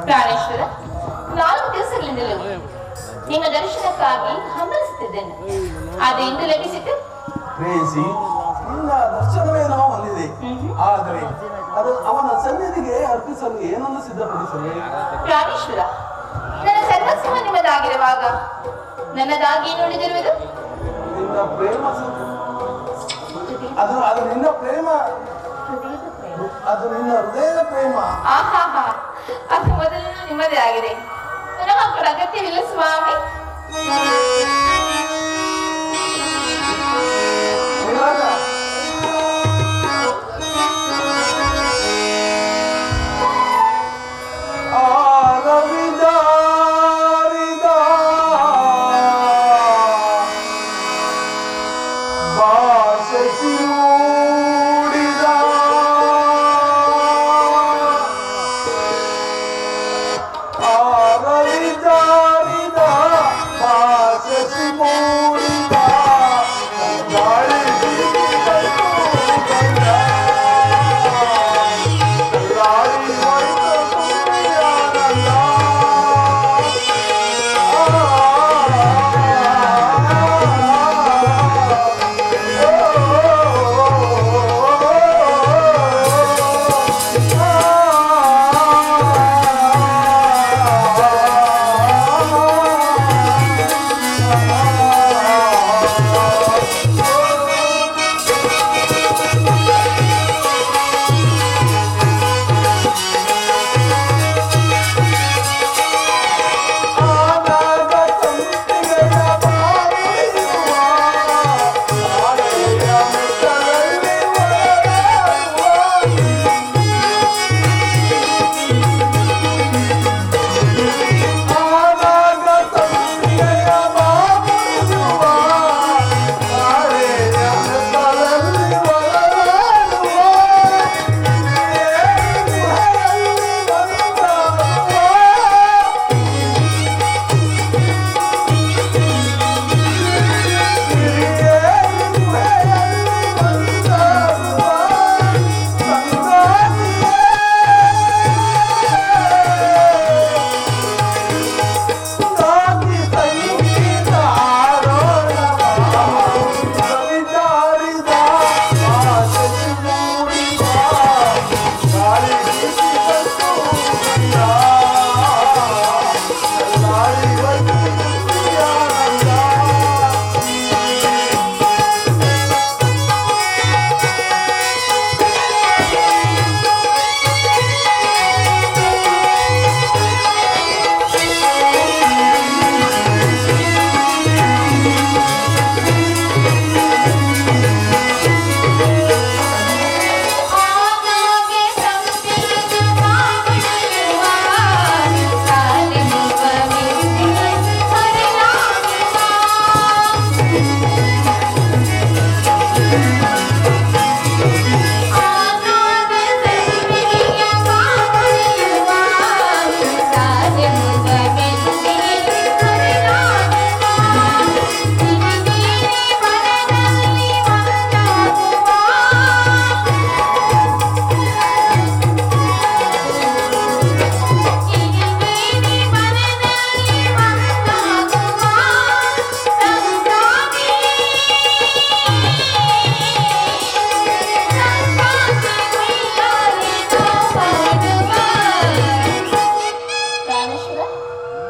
ಪ್ರಾಣೇಶ್ವರ, 4 ದಿವಸಗಳಿಂದಲೂ ನಿಮ್ಮ ದರ್ಶನಕ್ಕಾಗಿ ಹಂಬಲಿಸುತ್ತಿದ್ದೇನೆ. ಅದು ಇಂದು ಲಭಿಸಿತು. ಪ್ರೇಯಸಿ, ನಿನ್ನ ದರ್ಶನವೇ ನಾವು ಹೊಂದಿದೆ. ಆದರೆ ಅದು ಅವನ ಸನ್ನಿಧಿಗೆ ಅರ್ಪಿಸಲು ಏನನ್ನು ಸಿದ್ಧಪಡಿಸಲಿ? ಪ್ರಾಣೇಶ್ವರ, ನನ್ನ ಸರ್ವಸ್ವ ನಿಮ್ಮದಾಗಿರುವಾಗ ನನ್ನದಾಗಿ ನುಡಿದಿರುವುದು ನಿನ್ನ ಪ್ರೇಮ ಅದು ನಿನ್ನ ಪ್ರೇಮ, ಅದು ನಿನ್ನ ಹೃದಯದ ಪ್ರೇಮ. ಆಹಾಹಾ, ಅದು ಮೊದಲು ನಿಮ್ಮದೇ ಆಗಿದೆ. ಪುನಃ ಕೂಡ ಅಗತ್ಯವಿಲ್ಲ ಸ್ವಾಮಿ. Yes.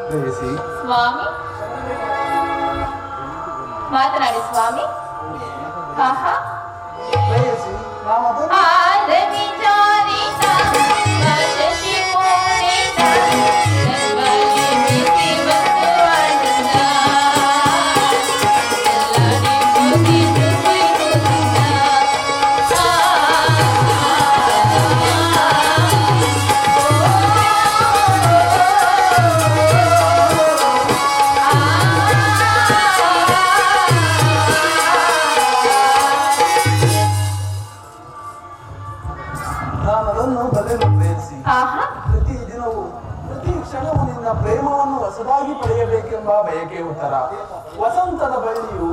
ಪ್ರೇಯಸಿ ಸ್ವಾಮಿ ಮಾತನಾಡಿ ಸ್ವಾಮಿ. ಆಹಾ ಪ್ರೇಯಸಿ ನಾಮದು ನಾನದನ್ನು ಬಲ್ಲೆನು ಪ್ರೇಯಸಿ. ಆಹಾ ಪ್ರತಿ ದಿನವೂ ಪ್ರತಿ ಕ್ಷಣವೂ ನಿನ್ನ ಪ್ರೇಮವನ್ನು ಹೊಸದಾಗಿ ಪಡೆಯಬೇಕೆಂಬ ಬಯಕೆ ಉತ್ತರ. ವಸಂತದ ಬಳ್ಳಿಯು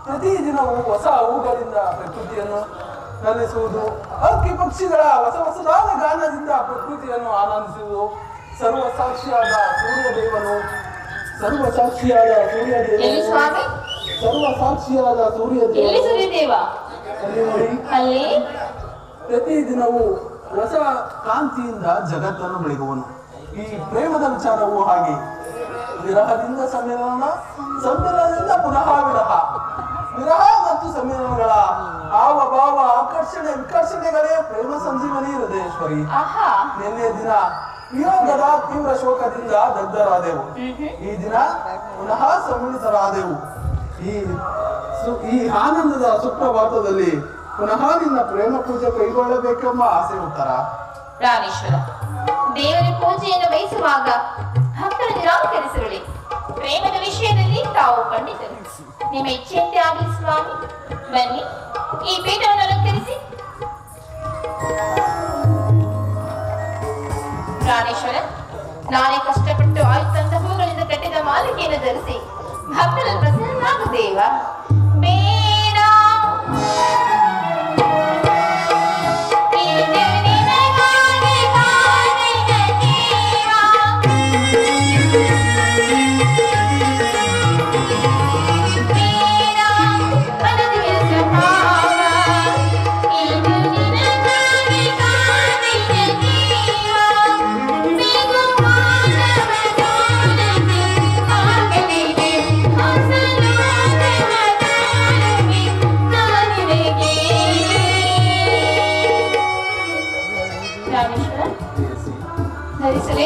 ಪ್ರತಿ ದಿನವೂ ಹೊಸ ಹೂಗಳಿಂದ ಪ್ರಕೃತಿಯನ್ನು ನಲಿಸುವುದು, ಹಕ್ಕಿ ಪಕ್ಷಿಗಳ ಹೊಸ ಹೊಸದಾದ ಗಾನದಿಂದ ಪ್ರಕೃತಿಯನ್ನು ಆನಂದಿಸುವುದು, ಸರ್ವಸಾಕ್ಷಿಯಾದ ಸೂರ್ಯದೇವನು ಎಲ್ಲಿ ಸ್ವಾಮಿ? ಸರ್ವಸಾಕ್ಷಿಯಾದ ಎಲ್ಲಿ ಸೂರ್ಯದೇವ? ಅಲ್ಲಿ ನೋಡಿ, ಅಲ್ಲಿ ಪ್ರತಿದಿನವೂ ಹೊಸ ಕಾಂತಿಯಿಂದ ಜಗತ್ತನ್ನು ಬೆಳಗುವನು. ಈ ಪ್ರೇಮದ ವಿಚಾರವು ಹಾಗೆ. ವಿರಹದಿಂದ ಸಮ್ಮಿಲನ, ಸಮ್ಮಿಲನದಿಂದ ಪುನಃ ವಿರಹ, ವಿರಹ ಮತ್ತು ಸಮ್ಮಿಲನಗಳ ಹಾವ ಭಾವ ಆಕರ್ಷಣೆ ವಿಕರ್ಷಣೆಗಳೇ ಪ್ರೇಮ ಸಂಜೀವನಿ ಹೃದಯೇಶ್ವರಿ. ಆಹಾ ನಿನ್ನೆ ದಿನ ವಿಯೋಗದ ತೀವ್ರ ಶೋಕದಿಂದ ದಗ್ಧರಾದೆವು. ಈ ದಿನ ಪುನಃ ಸಮ್ಮಿಳಿತರಾದೆವು. ಈ ಆನಂದದ ಸುಪ್ರಭಾತದಲ್ಲಿ ಪುನಃ ನಿನ್ನ ಪ್ರೇಮ ಪೂಜೆ ಕೈಗೊಳ್ಳಬೇಕೆಂಬ ಆಸೆ ಉತ್ತರ. ರಾಮೇಶ್ವರ, ದೇವರ ಪೂಜೆಯನ್ನು ಬಯಸುವಾಗ ಭಕ್ತರ ನಿರಾಕರಿಸಬೇಡಿ. ಪ್ರೇಮದ ವಿಷಯದಲ್ಲಿ ತಾವು ಪಂಡಿತರು. ನಿಮ್ಮ ಇಚ್ಛೆಯಂತೆ ಆಗಲಿ ಸ್ವಾಮಿ. ಬನ್ನಿ, ಈ ಪೀಠವನ್ನು ಅಲಂಕರಿಸಿ. ಪ್ರಾಣೇಶ್ವರ, ನಾನೇ ಕಷ್ಟಪಟ್ಟು ಆಯುತ್ತಂತ ಹೂಗಳಿಂದ ಕಟ್ಟಿದ ಮಾಲಿಕೆಯನ್ನು ಧರಿಸಿ ಭಕ್ತರ ಪ್ರಸನ್ನಾಗ ದೇವ. ಬೇಡ ಧರಿಸಲೇ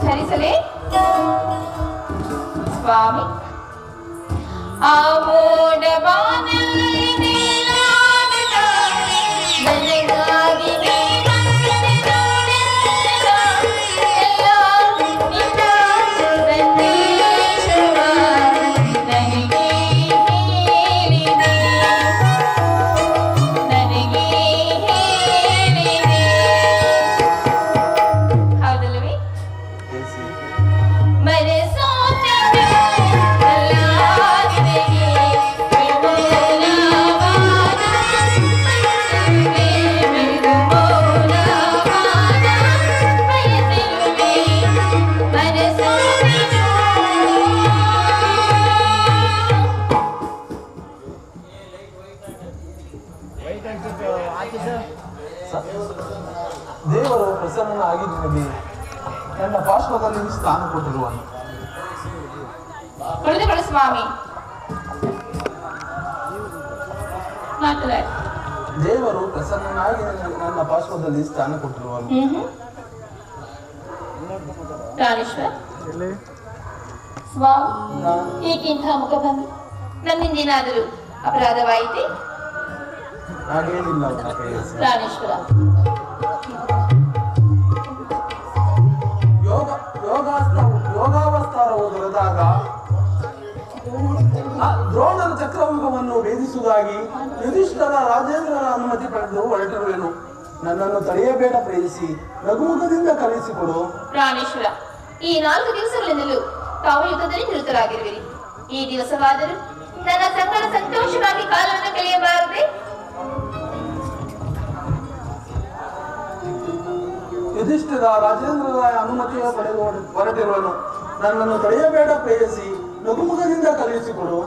ಧರಿಸಲೇ ಸ್ವಾಮಿ. ಆ ಮೋಡ ಬಾನಲ್ಲಿ ನೀಲಾಡಿದ ನನಗಾಗಿ ದೇವರು ಪ್ರಸನ್ನನಾಗಿ ನಿನಗೆ ನನ್ನ ಪಾರ್ಶ್ವದಲ್ಲಿ ಸ್ಥಾನ ಕೊಟ್ಟಿರುವನು. ಕುಳಿತುಕೊಳ್ಳಿ ಸ್ವಾಮಿ. ಮಾತನಾಡಿ. ದೇವರು ಪ್ರಸನ್ನನಾಗಿ ನನ್ನ ಪಾರ್ಶ್ವದಲ್ಲಿ ಸ್ಥಾನ ಕೊಟ್ಟಿರುವನು. ಪ್ರಾಣೇಶ್ವರ ಸ್ವಾಮಿ, ಏಕೆಂಥ ಮುಖಭಂಗಿ? ನನ್ನಿಂದೇನಾದರೂ ಅಪರಾಧವಾಯಿತೆ? ಹಾಗೇನಿಲ್ಲ ಪ್ರಾಣೇಶ್ವರ. ಯೋಗಾವಸ್ಥಾರವು ದೊರೆತಾಗ ದ್ರೋಣನ ಚಕ್ರವ್ಯೂಹವನ್ನು ಭೇದಿಸುವುದಾಗಿ ಯುಧಿಷ್ಠರ ರಾಜೇಂದ್ರನ ಅನುಮತಿ ಪಡೆದು ಹೊರಟಿರುವೆನು. ನನ್ನನ್ನು ತಡೆಯಬೇಡ ಪ್ರೇಯಿಸಿ, ರಘುಮುಖದಿಂದ ಕಲಿಸಿಕೊಡು. ಪ್ರಾಣೇಶ್ವರ, ಈ 4 ದಿವಸಗಳಿಂದಲೂ ತಾವು ಯುದ್ಧದಲ್ಲಿ ನಿರತರಾಗಿರುವಿರಿ. ಈ ದಿವಸವಾದರೂ ನನ್ನ ಸಂಗಡ ಸಂತೋಷವಾಗಿ ಕಾಲವನ್ನು ಕಳೆಯಬಾರದೆ? ಯುಧಿಷ್ಠಿರ ರಾಜೇಂದ್ರರ ಅನುಮತಿಯ ಪಡೆದು ಹೊರಟಿರುವನು. ನನ್ನನ್ನು ತಡೆಯಬೇಡ ಪ್ರೇಯಸಿ, ನಗುಮುಖದಿಂದ ಕಲಿಸಿಕೊಡು.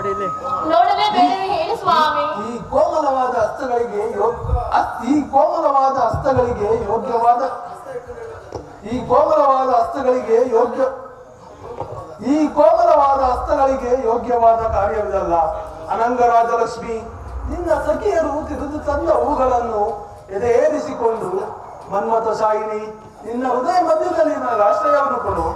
ನೋಡಲೇ ಬೇಡವೇ ಹೇಳಿ ಸ್ವಾಮಿ. ಈ ಕೋಮಲವಾದ ಹಸ್ತಗಳಿಗೆ ಈ ಕೋಮಲವಾದ ಹಸ್ತಗಳಿಗೆ ಯೋಗ್ಯವಾದ ಈ ಕೋಮಲವಾದ ಹಸ್ತಗಳಿಗೆ ಯೋಗ್ಯವಾದ ಕಾರ್ಯವಿದಲ್ಲ. ಅನಂಗರಾಜಲಕ್ಷ್ಮಿ, ನಿನ್ನ ಸಖಿಯರು ತಿರುದು ತಂದ ಹೂಗಳನ್ನು ಎದೆಯೇರಿಸಿಕೊಂಡು ಮನ್ಮಥ ಶಾಯಿನಿ, ನಿನ್ನ ಹೃದಯ ಮಧ್ಯದಲ್ಲಿ ನನಗೆ ಆಶ್ರಯವನ್ನು ಕೊಡು.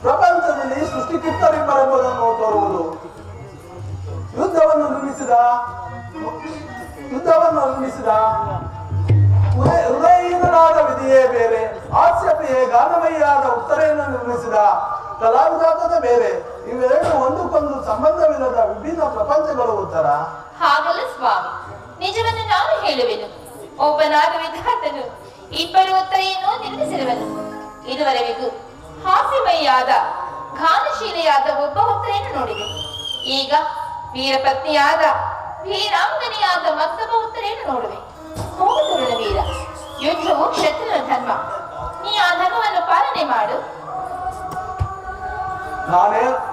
ಪ್ರಪಂಚದಲ್ಲಿ ಸೃಷ್ಟಿಕರ್ತರಿಬ್ಬರೆಂಬುದನ್ನು ತೋರುವುದು. ಯುದ್ಧವನ್ನು ನಿರ್ಮಿಸಿದ ಹೃದಯಹೀನರಾದ ವಿಧಿಯೇ ಬೇರೆ, ಹಾಸ್ಯಪ್ರಿಯೇ ಗಾನಮಯಿಯಾದ ಉತ್ತರೆಯನ್ನು ನಿರ್ಮಿಸಿದ ಕಲಾವಿದಾತದ ಬೇರೆ. ಇವೆರಡು ಒಂದಕ್ಕೊಂದು ಸಂಬಂಧವಿಲ್ಲದ ವಿಭಿನ್ನ ಪ್ರಪಂಚಗಳು ಉತ್ತರ. ಹಾಗಲ್ಲ ಸ್ವಾಮಿ, ನಿಜವನ್ನು ನಾನು ಹೇಳುವೆನು. ಒಬ್ಬನಾದ ವಿಧಾತನು ಇಬ್ಬರು ಉತ್ತರೆಯನ್ನು ನಿರ್ಮಿಸಿರುವನು. ಇದುವರೆಗೂ ಹಾಸ್ಯಮಯಿಯಾದ ಗಾನಶೀಲೆಯಾದ ಒಬ್ಬ ಉತ್ತರೆಯನ್ನು ನೋಡಿದೆ. ಈಗ ವೀರಪತ್ನಿಯಾದ ವೀರಾಂಗನೆಯಾದ ಮತ್ತೊಬ್ಬ ಉತ್ತರೆಯನ್ನು ನೋಡುವೆ. ಹೋಗುತ್ತಿರುವ ವೀರ, ಯುದ್ಧವು ಕ್ಷತ್ರಿಯ ಧರ್ಮ. ನೀ ಆ ಧರ್ಮವನ್ನು ಪಾಲನೆ ಮಾಡು.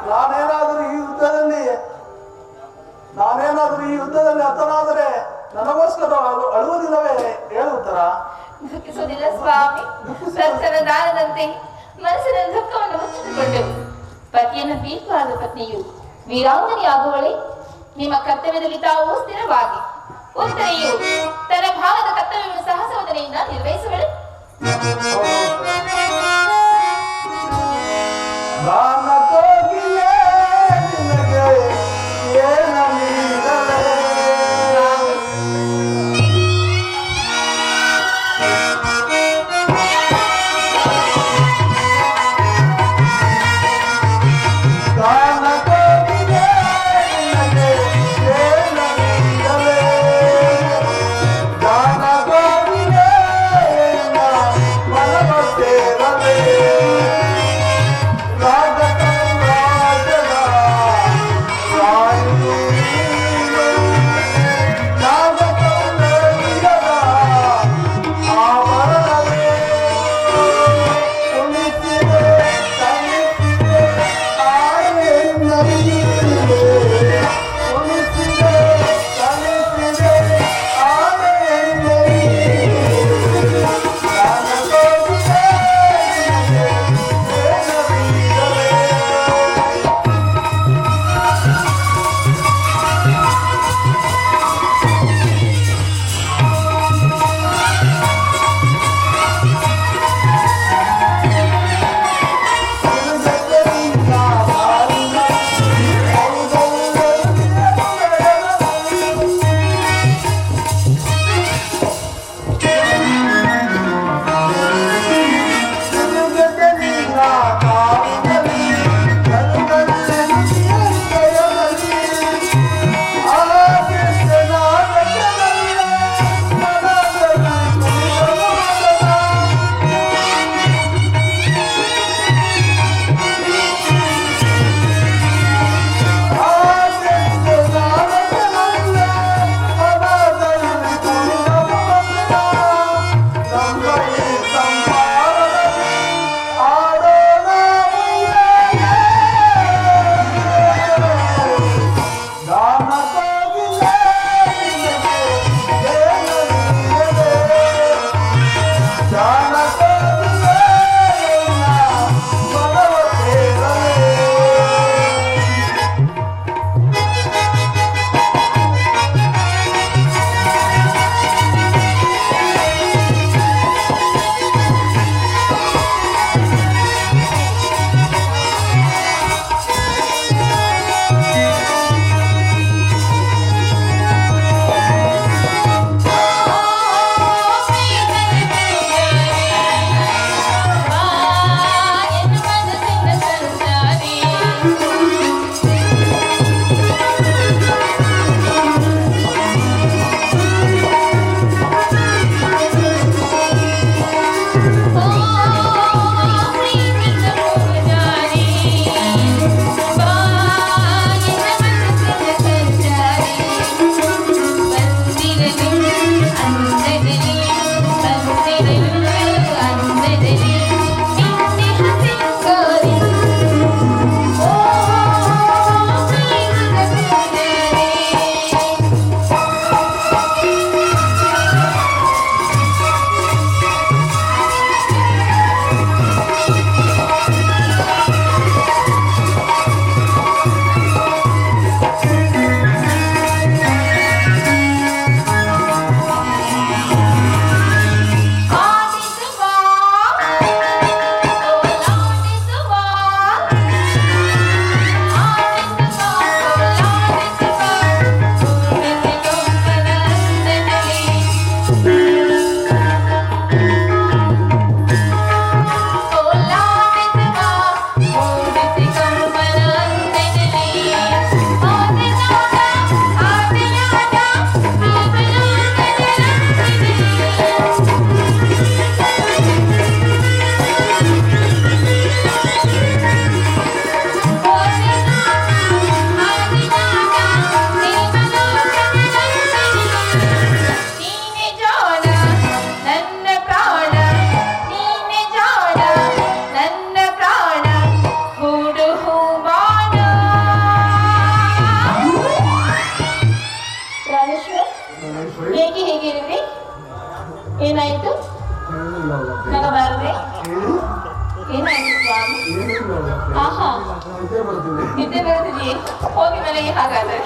ನಾನೇನಾದರೂ ಈ ಯುದ್ಧದಲ್ಲಿ ಹತನಾದರೆ ನನಗೋಸ್ಕರ ಅಳುವುದಿಲ್ಲವೇ? ಹೇಳುತ್ತರ. ದುಃಖಿಸುವುದಿಲ್ಲ ಸ್ವಾಮಿ. ಸತ್ಸನ ದಾನದಂತೆ ಮನಸ್ಸಿನ ದುಃಖವನ್ನು ಮುಚ್ಚಿಟ್ಟುಕೊಂಡು ಪತಿಯನ್ನು ತೀರ್ಪಾದ ಪತ್ನಿಯು ವೀರಾಂಗನೆಯಾಗುವಳೆ. ನಿಮ್ಮ ಕರ್ತವ್ಯದಲ್ಲಿ ತಾವು ಸ್ಥಿರವಾಗಿ ಉತ್ತರೆಯು ತನ್ನ ಭಾವದ ಕರ್ತವ್ಯವನ್ನು ಸಾಹಸವದನೆಯಿಂದ ನಿರ್ವಹಿಸುವಳು. ಹೋಗಿ ಮನೆಗೆ ಹಾಗಾದ್ರೆ.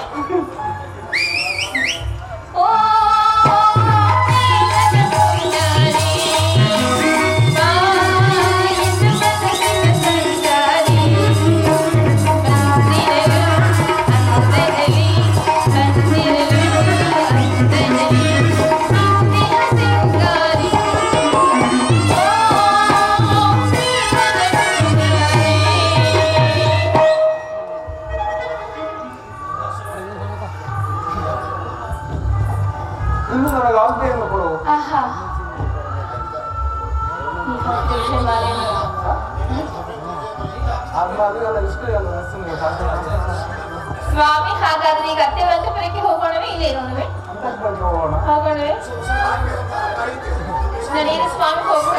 ಇನ್ನು ನನಗೆ ಆಜ್ಞೆಯನ್ನು ಕೊಡು. ಆಹಾ, ಈ ಹೊತ್ತು ವಿಷಯ ಮಾರೇನು? ಅದೆಲ್ಲ ಇಷ್ಟೇ ಅಲ್ಲ ಸ್ವಾಮಿ, ಹಾಗಾದ್ರೆ ಈಗ ಅತ್ಯವಂತಪುರಕ್ಕೆ ಹೋಗೋಣವೇ? ಇಲ್ಲೇ ಇರೋಣವೇ? ಅಂತಃಪುರಕ್ಕೆ ಹೋಗೋಣ. ಹೋಗೋಣವೇ? ನಾನೇನು ಸ್ವಾಮಿ ಹೋಗೋಣ.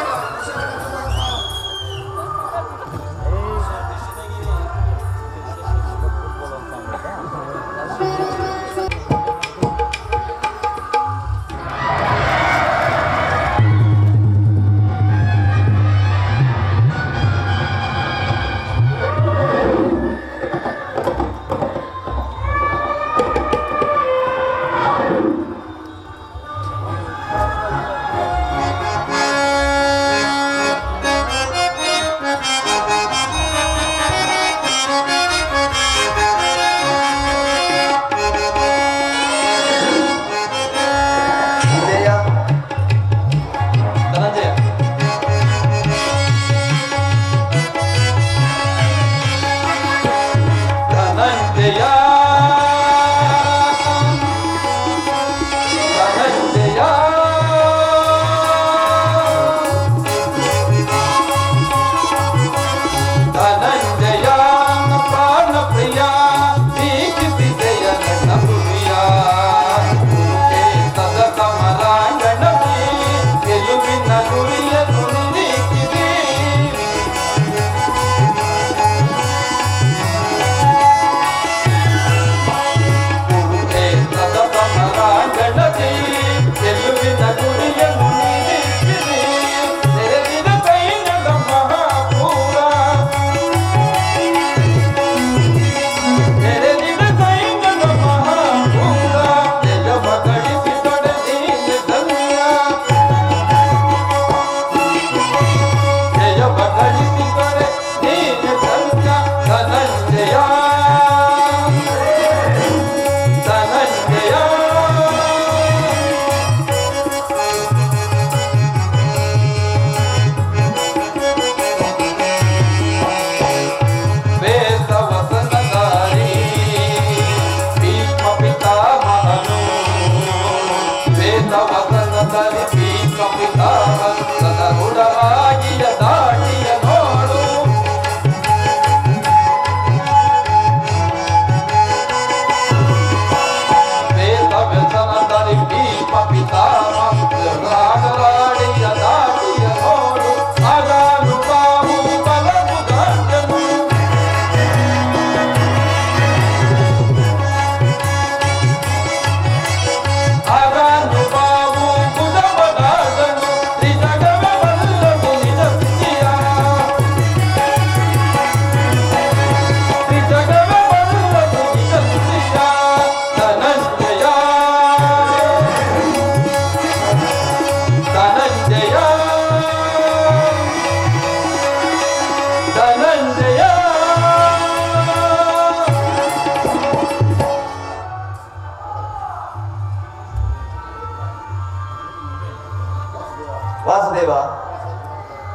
ವಾಸುದೇವ,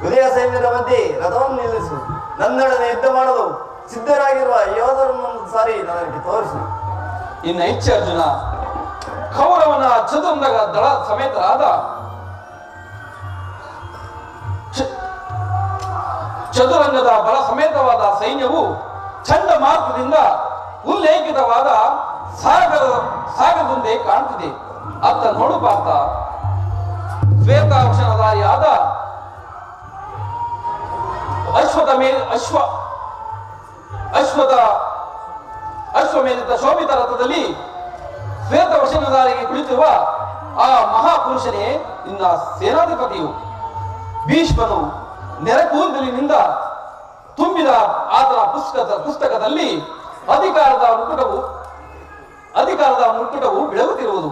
ಉದಯ ಸೈನ್ಯದ ಮಧ್ಯೆ ರಥವನ್ನು ನಿಲ್ಲಿಸು. ನನ್ನೊಡನೆ ಯುದ್ಧ ಮಾಡಲು ಸಿದ್ಧರಾಗಿರುವ ಯೋಧರನ್ನು ಸಾರಿ ನನಗೆ ತೋರಿಸು. ಇನ್ನ ಹೆಚ್ಚು ಅರ್ಜುನ, ಕೌರವನ ಚದುರಂಗ ದಳ ಸಮೇತರಾದ ಚದುರಂಗದ ಬಲ ಸಮೇತವಾದ ಸೈನ್ಯವು ಚಂಡಮಾರುತದಿಂದ ಉಲ್ಲೇಖಿತವಾದ ಸಾಗರದಂತೆ ಕಾಣುತ್ತಿದೆ. ಅತ್ತ ನೋಡು ಪಾರ್ಥ, ಶ್ವೇತಾಕ್ಷಣಧಾರಿಯಾದ ಅಶ್ವಮೇಧಿತ ಶೋಭಿತ ರಥದಲ್ಲಿ ಶ್ವೇತವಶನಧಾರಿಗೆ ಕುಳಿತಿರುವ ಆ ಮಹಾಪುರುಷನೇ ನಿನ್ನ ಸೇನಾಧಿಪತಿಯು. ಭೀಷ್ಮನು ನೆರೆಕೂದಲಿನಿಂದ ತುಂಬಿದ ಆತನ ಪುಸ್ತಕದಲ್ಲಿ ಅಧಿಕಾರದ ಮುಕ್ಕುಟವು ಬೆಳಗುತ್ತಿರುವುದು.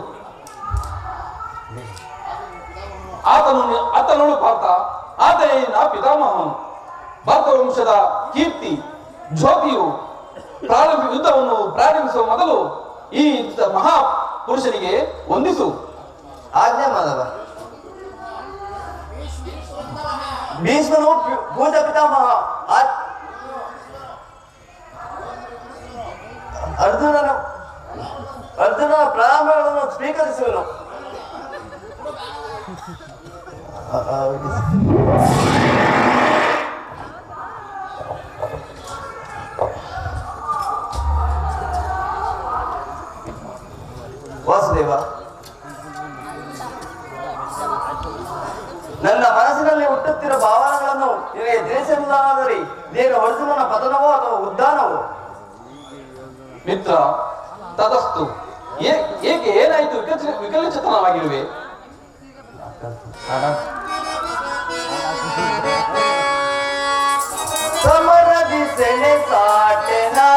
ಆತನನ್ನು ಪಾರ್ಥ, ಆತನೇ ನಿನ್ನ ಪಿತಾಮಹನು. ಭಾರತ ವಂಶದ ಕೀರ್ತಿ ಜ್ಯೋತಿಯು ಯುದ್ಧವನ್ನು ಪ್ರಾರಂಭಿಸುವ ಮೊದಲು ಈ ಮಹಾಪುರುಷನಿಗೆ ವಂದಿಸು. ಆಜ್ಞೆ ಮಾಧವ. ಭೀಷ್ಮನು ಪೂಜಾ ಪಿತಾಮಹ ಅರ್ಜುನನ ಪ್ರಾರಂಭಗಳನ್ನು ಸ್ವೀಕರಿಸುವನು. ವಾಸುದೇವ, ನನ್ನ ಮನಸ್ಸಿನಲ್ಲಿ ಹುಟ್ಟುತ್ತಿರುವ ಭಾವನೆಗಳನ್ನು ನಿನಗೆ ತಿಳಿಸಲಿಲ್ಲವಾದರೆ ನೀನು ಅರ್ಜುನನ ಪತನವೋ ಅಥವಾ ಉದ್ಧಾನವೋ? ಮಿತ್ರ, ತತಸ್ತು. ಏಕೆ ಏನಾಯಿತು? ವಿಕಲಚೇತನವಾಗಿರುವೆ. ಸಮರದಿ ಸೆಣೆ ಸಾಟೆನಾ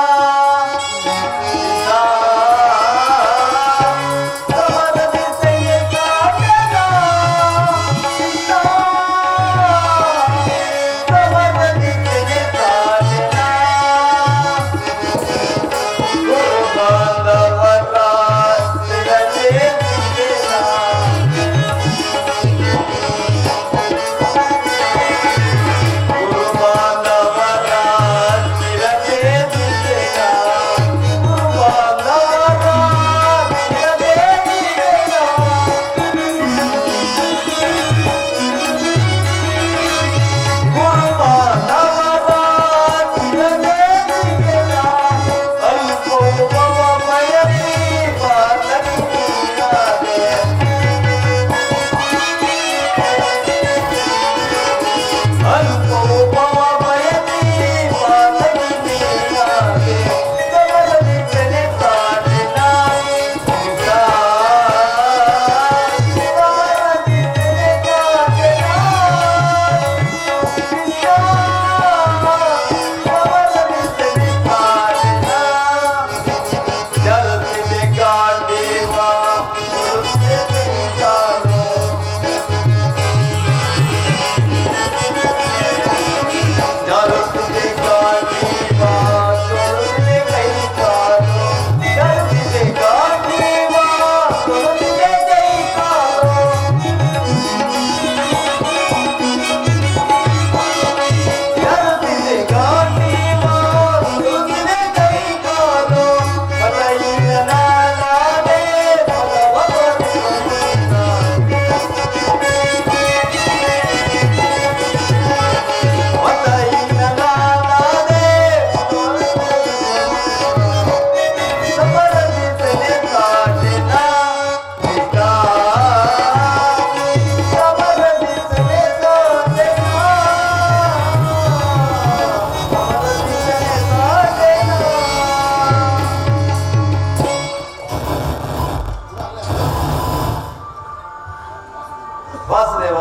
ವಾಸುದೇವ,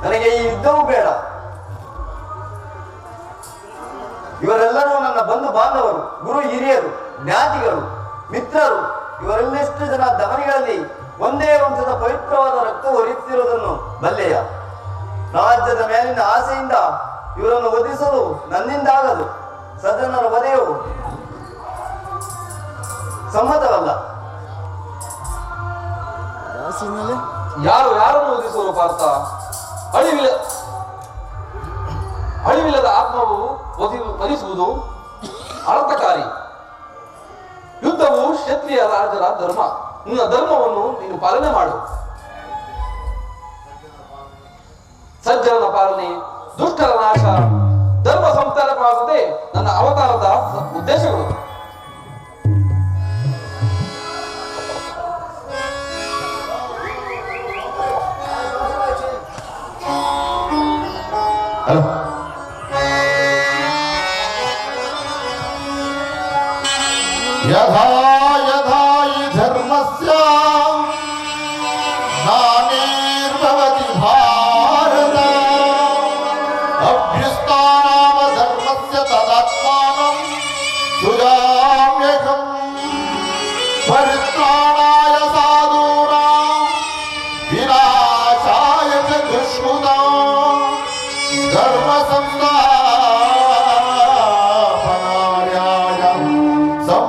ನನಗೆ ಈ ಯುದ್ಧವೂ ಬೇಡ. ಇವರೆಲ್ಲರೂ ನನ್ನ ಬಂಧು ಬಾಂಧವರು, ಗುರು ಹಿರಿಯರು, ಜ್ಞಾತಿಗಳು, ಮಿತ್ರರು. ಇವರೆಲ್ಲಷ್ಟು ಜನ ಧಮನಿಗಳಲ್ಲಿ ಒಂದೇ ವಂಶದ ಪವಿತ್ರವಾದ ರಕ್ತ ಹೊರಿಯುತ್ತಿರುವುದನ್ನು ಬಲ್ಲೆಯ. ರಾಜ್ಯದ ಮೇಲಿನ ಆಸೆಯಿಂದ ಇವರನ್ನು ವಧಿಸಲು ನನ್ನಿಂದಾಗದು. ಸಜ್ಜನರ ವಧೆಯು ಸಮ್ಮತವಲ್ಲ. ಯಾರನ್ನು ವಧಿಸುವರು ಪಾರ್ಥ? ಅಳಿವಿಲ್ಲದ ಆತ್ಮವು ವಧಿಸುವುದು ಅರ್ಥಕಾರಿ. ಯುದ್ಧವು ಕ್ಷತ್ರಿಯ ರಾಜರ ಧರ್ಮ. ನಿನ್ನ ಧರ್ಮವನ್ನು ನೀನು ಪಾಲನೆ ಮಾಡು. ಸಜ್ಜನನ ಪಾಲನೆ, ದುಷ್ಟರ ನಾಶ, ಧರ್ಮ ಸಂಸ್ಥಾಪಕವಾಗುವುದೇ ನನ್ನ ಅವತಾರದ ಉದ್ದೇಶಗಳು. ಯಥಾ ಯಥಾ ಹಿ ಧರ್ಮಸ್ಯ ಗ್ಲಾನಿರ್ಭವತಿ ಭಾರತ ಅಭ್ಯುತ್ಥಾನಾಮ ಧರ್ಮಸ್ಯ ತದಾತ್ಮಾನಂ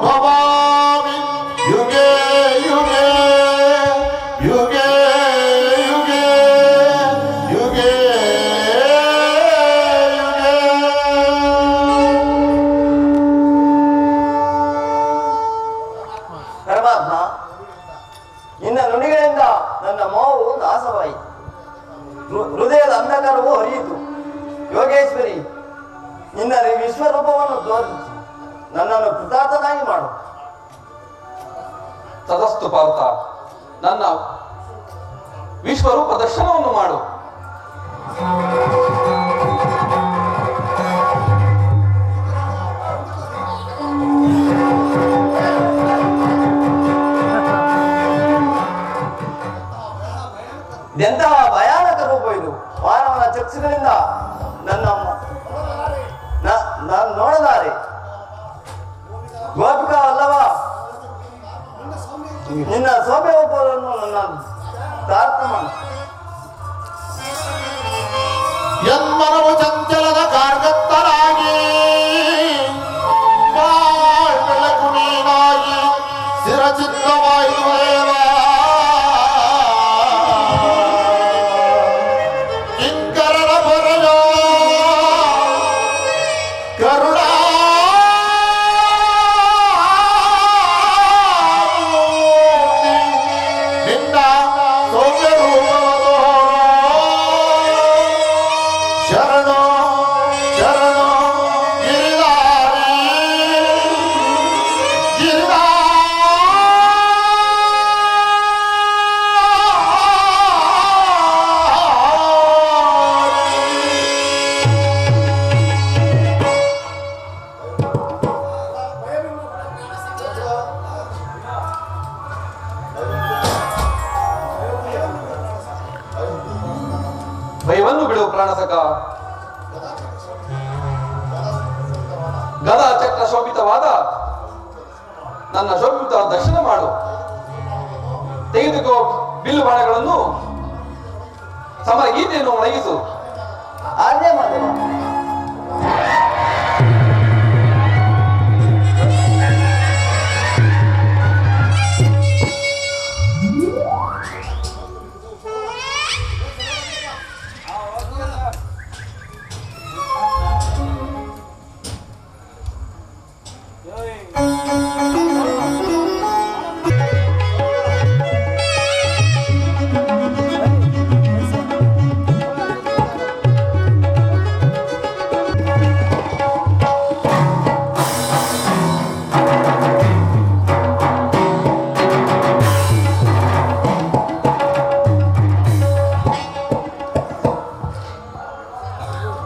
ಭವಾಮಿ ಯುಗೆ ಯುಗೆ ಯುಗೆ ಯುಗೆ ಯುಗೆ ಯುಗೆ. ಪರಮಾತ್ಮ, ನಿನ್ನ ನುಡಿಗಳಿಂದ ನನ್ನ ಮೋಹವು ನಾಶವಾಯಿತು, ಹೃದಯದ ಅಂಧಕಾರವು ಹರಿಯಿತು. ಯೋಗೇಶ್ವರಿ, ನಿನ್ನ ವಿಶ್ವರೂಪವನ್ನು ತೋರಿಸಿ ನನ್ನನ್ನು ಕೃತಾರ್ಥನಾಗಿ ಮಾಡು. ತದಸ್ತು ಪಾರ್ಥ, ನನ್ನ ವಿಶ್ವರೂಪ ದರ್ಶನವನ್ನು ಮಾಡು. ಇದೆಂತಹ ಭಯಾನಕ ರೂಪ ಇದು. ಮಾನವನ ಚಕ್ಷುಗಳಿಂದ ನಾನು ನೋಡಲಾರೆ. ಗೋಪಿಕಾ ಅಲ್ಲವ, ನಿನ್ನ ಸೌಮ್ಯರೂಪವನ್ನು ನನ್ನ ಪ್ರಾರ್ಥನೆ ಮಾಡು. ಎನ್ಮನವು ಚಂಚಲದ ಕಾರ್ಗತ್ತರಾಗಿ ಬೆಳಕು ನೀನಾಗಿ ಸ್ಥಿರಚಿತ್ತವಾಯಿತು ದೇವ. ಕಿಂಕರರ ಬರೆಯೋ ಕರುಣ ನಿನ್ನ ಸೌಮ್ಯ ರೂಪವೋ ಶರಣೋ ಶರಣೋ ಗಿರಿಧಾರಿ ಭಯವನ್ನು ಬಿಡು ಪ್ರಾಣಸಕ. ಗದಾ ಚಕ್ರ ಶೋಭಿತವಾದ ನನ್ನ ಶೋಭಿತ ದರ್ಶನ ಮಾಡು. ತೆಗೆದುಕೋ ಬಿಲ್ಲು ಬಾಣಗಳನ್ನು, ಸಮರ ಗೀತೆಯನ್ನು ಒಣಗಿಸು. ಆಜ್ಞೆ ಮಾಧವ.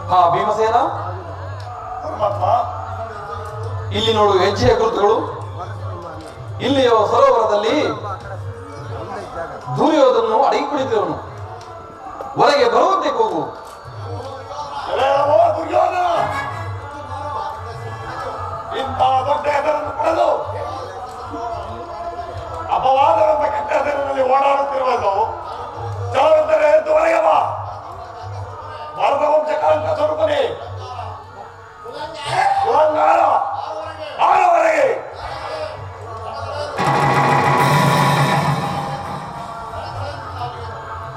ಹಾ ಭೀಮಸೇನ, ಪರಮಾತ್ಮ, ಇಲ್ಲಿ ನೋಡು ಹೆಜ್ಜೆಯ ಗುರುತುಗಳು. ಇಲ್ಲಿಯ ಸರೋವರದಲ್ಲಿ ದುರ್ಯೋಧನನು ಅಡಗಿ ಕುಳಿತಿರುವನು. ಹೊರಗೆ ಬರುವಂತೆ ಕೂಗು. ಎಳೆಯೋ ದುರ್ಯೋಧನ, ಇಂಥ ದೊಡ್ಡ ಹೆಸರನ್ನು ಪಡೆದು ಅಪವಾದವೆಂಬ ಕೆಟ್ಟ ಹೆಸರಿನಲ್ಲಿ ಓಡಾಡುತ್ತಿರುವುದು ಚಲವಿದ್ದರೆ ಎದ್ದು ಹೊರಗೆ ಬಾ. ಭಾರತ ವಂಶ ಕಳಂಕ ಸ್ವರೂಪನೇ ಕುಲಂಗಾರ ಆರವರೆಗೆ.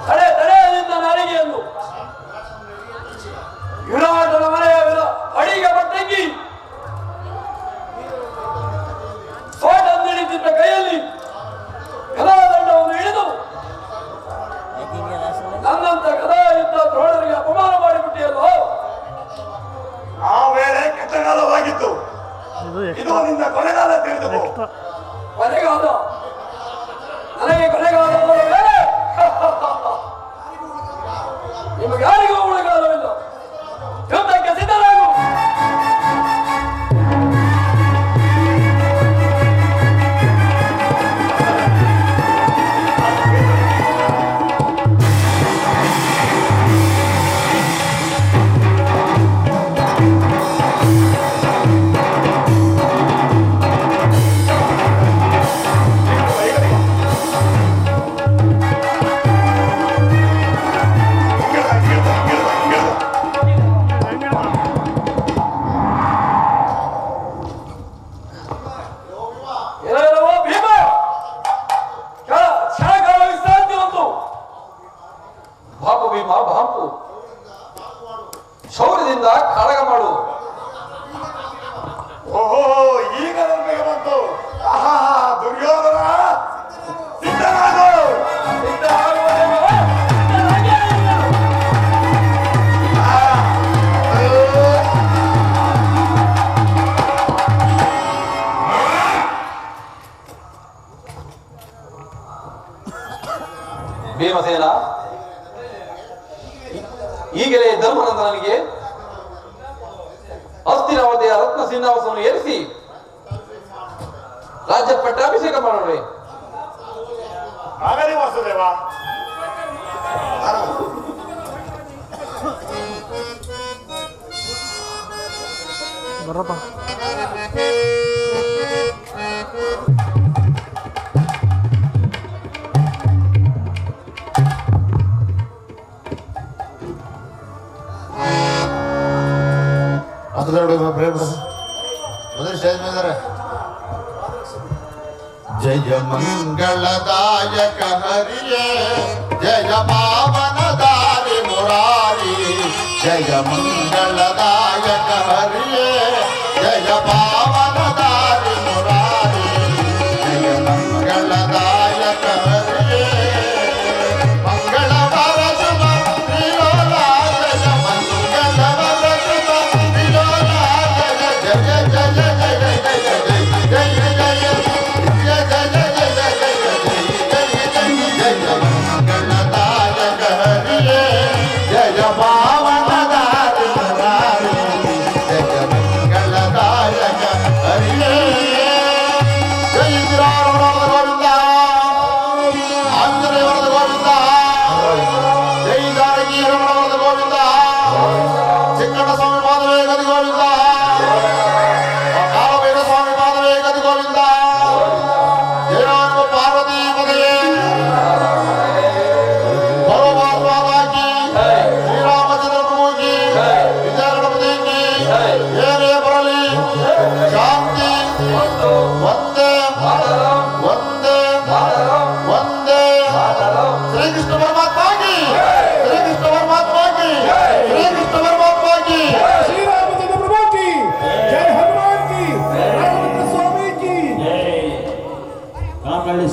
ತಡೆ ತಡೆ ನಿನ್ನ ನಾಲಿಗೆಯನ್ನು. ವಿರಾಟನ ಮನೆಯ ಅಡಿಗೆ ಬಟ್ಟಂಗಿ ಭೀಮಸೇನ, ಈಗಲೇ ಧರ್ಮನಂದನಿಗೆ ಹಸ್ತಿನಾವತಿಯ ರತ್ನ ಸಿಂಹಾಸನವನ್ನು ಏರಿಸಿ ರಾಜ್ಯ ಪಟ್ಟಾಭಿಷೇಕ ಮಾಡೋಣ. ಆಗಲಿ ವಾಸುದೇವ. ಜಯ ಮಂಗಳದಾಯಕ ಹರಿಯೇ ಜಯ ಪಾವನದಾರಿ ಮುರಾರಿ ಜಯ ಮಂಗಳದಾಯಕ ಹರಿಯೇ ಜಯ ಪಾವನದಾರಿ ಮುರಾರಿ ಜಯ ಮಂಗಳದಾಯಕ ಹರಿಯೇ ಮಂಗಳವರ ಶುಭ ತ್ರಿಲೋಲ ಜಯ ಮಂಗಳವರ ಶುಭ ತ್ರಿಲೋಲ ಜಯ ಜಯ ಜಯ ಜಯ ಜಯ ಜಯ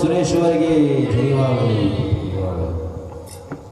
ಸುರೇಶ್ವರಿಗೆ ಜಯವಾಗಲಿ.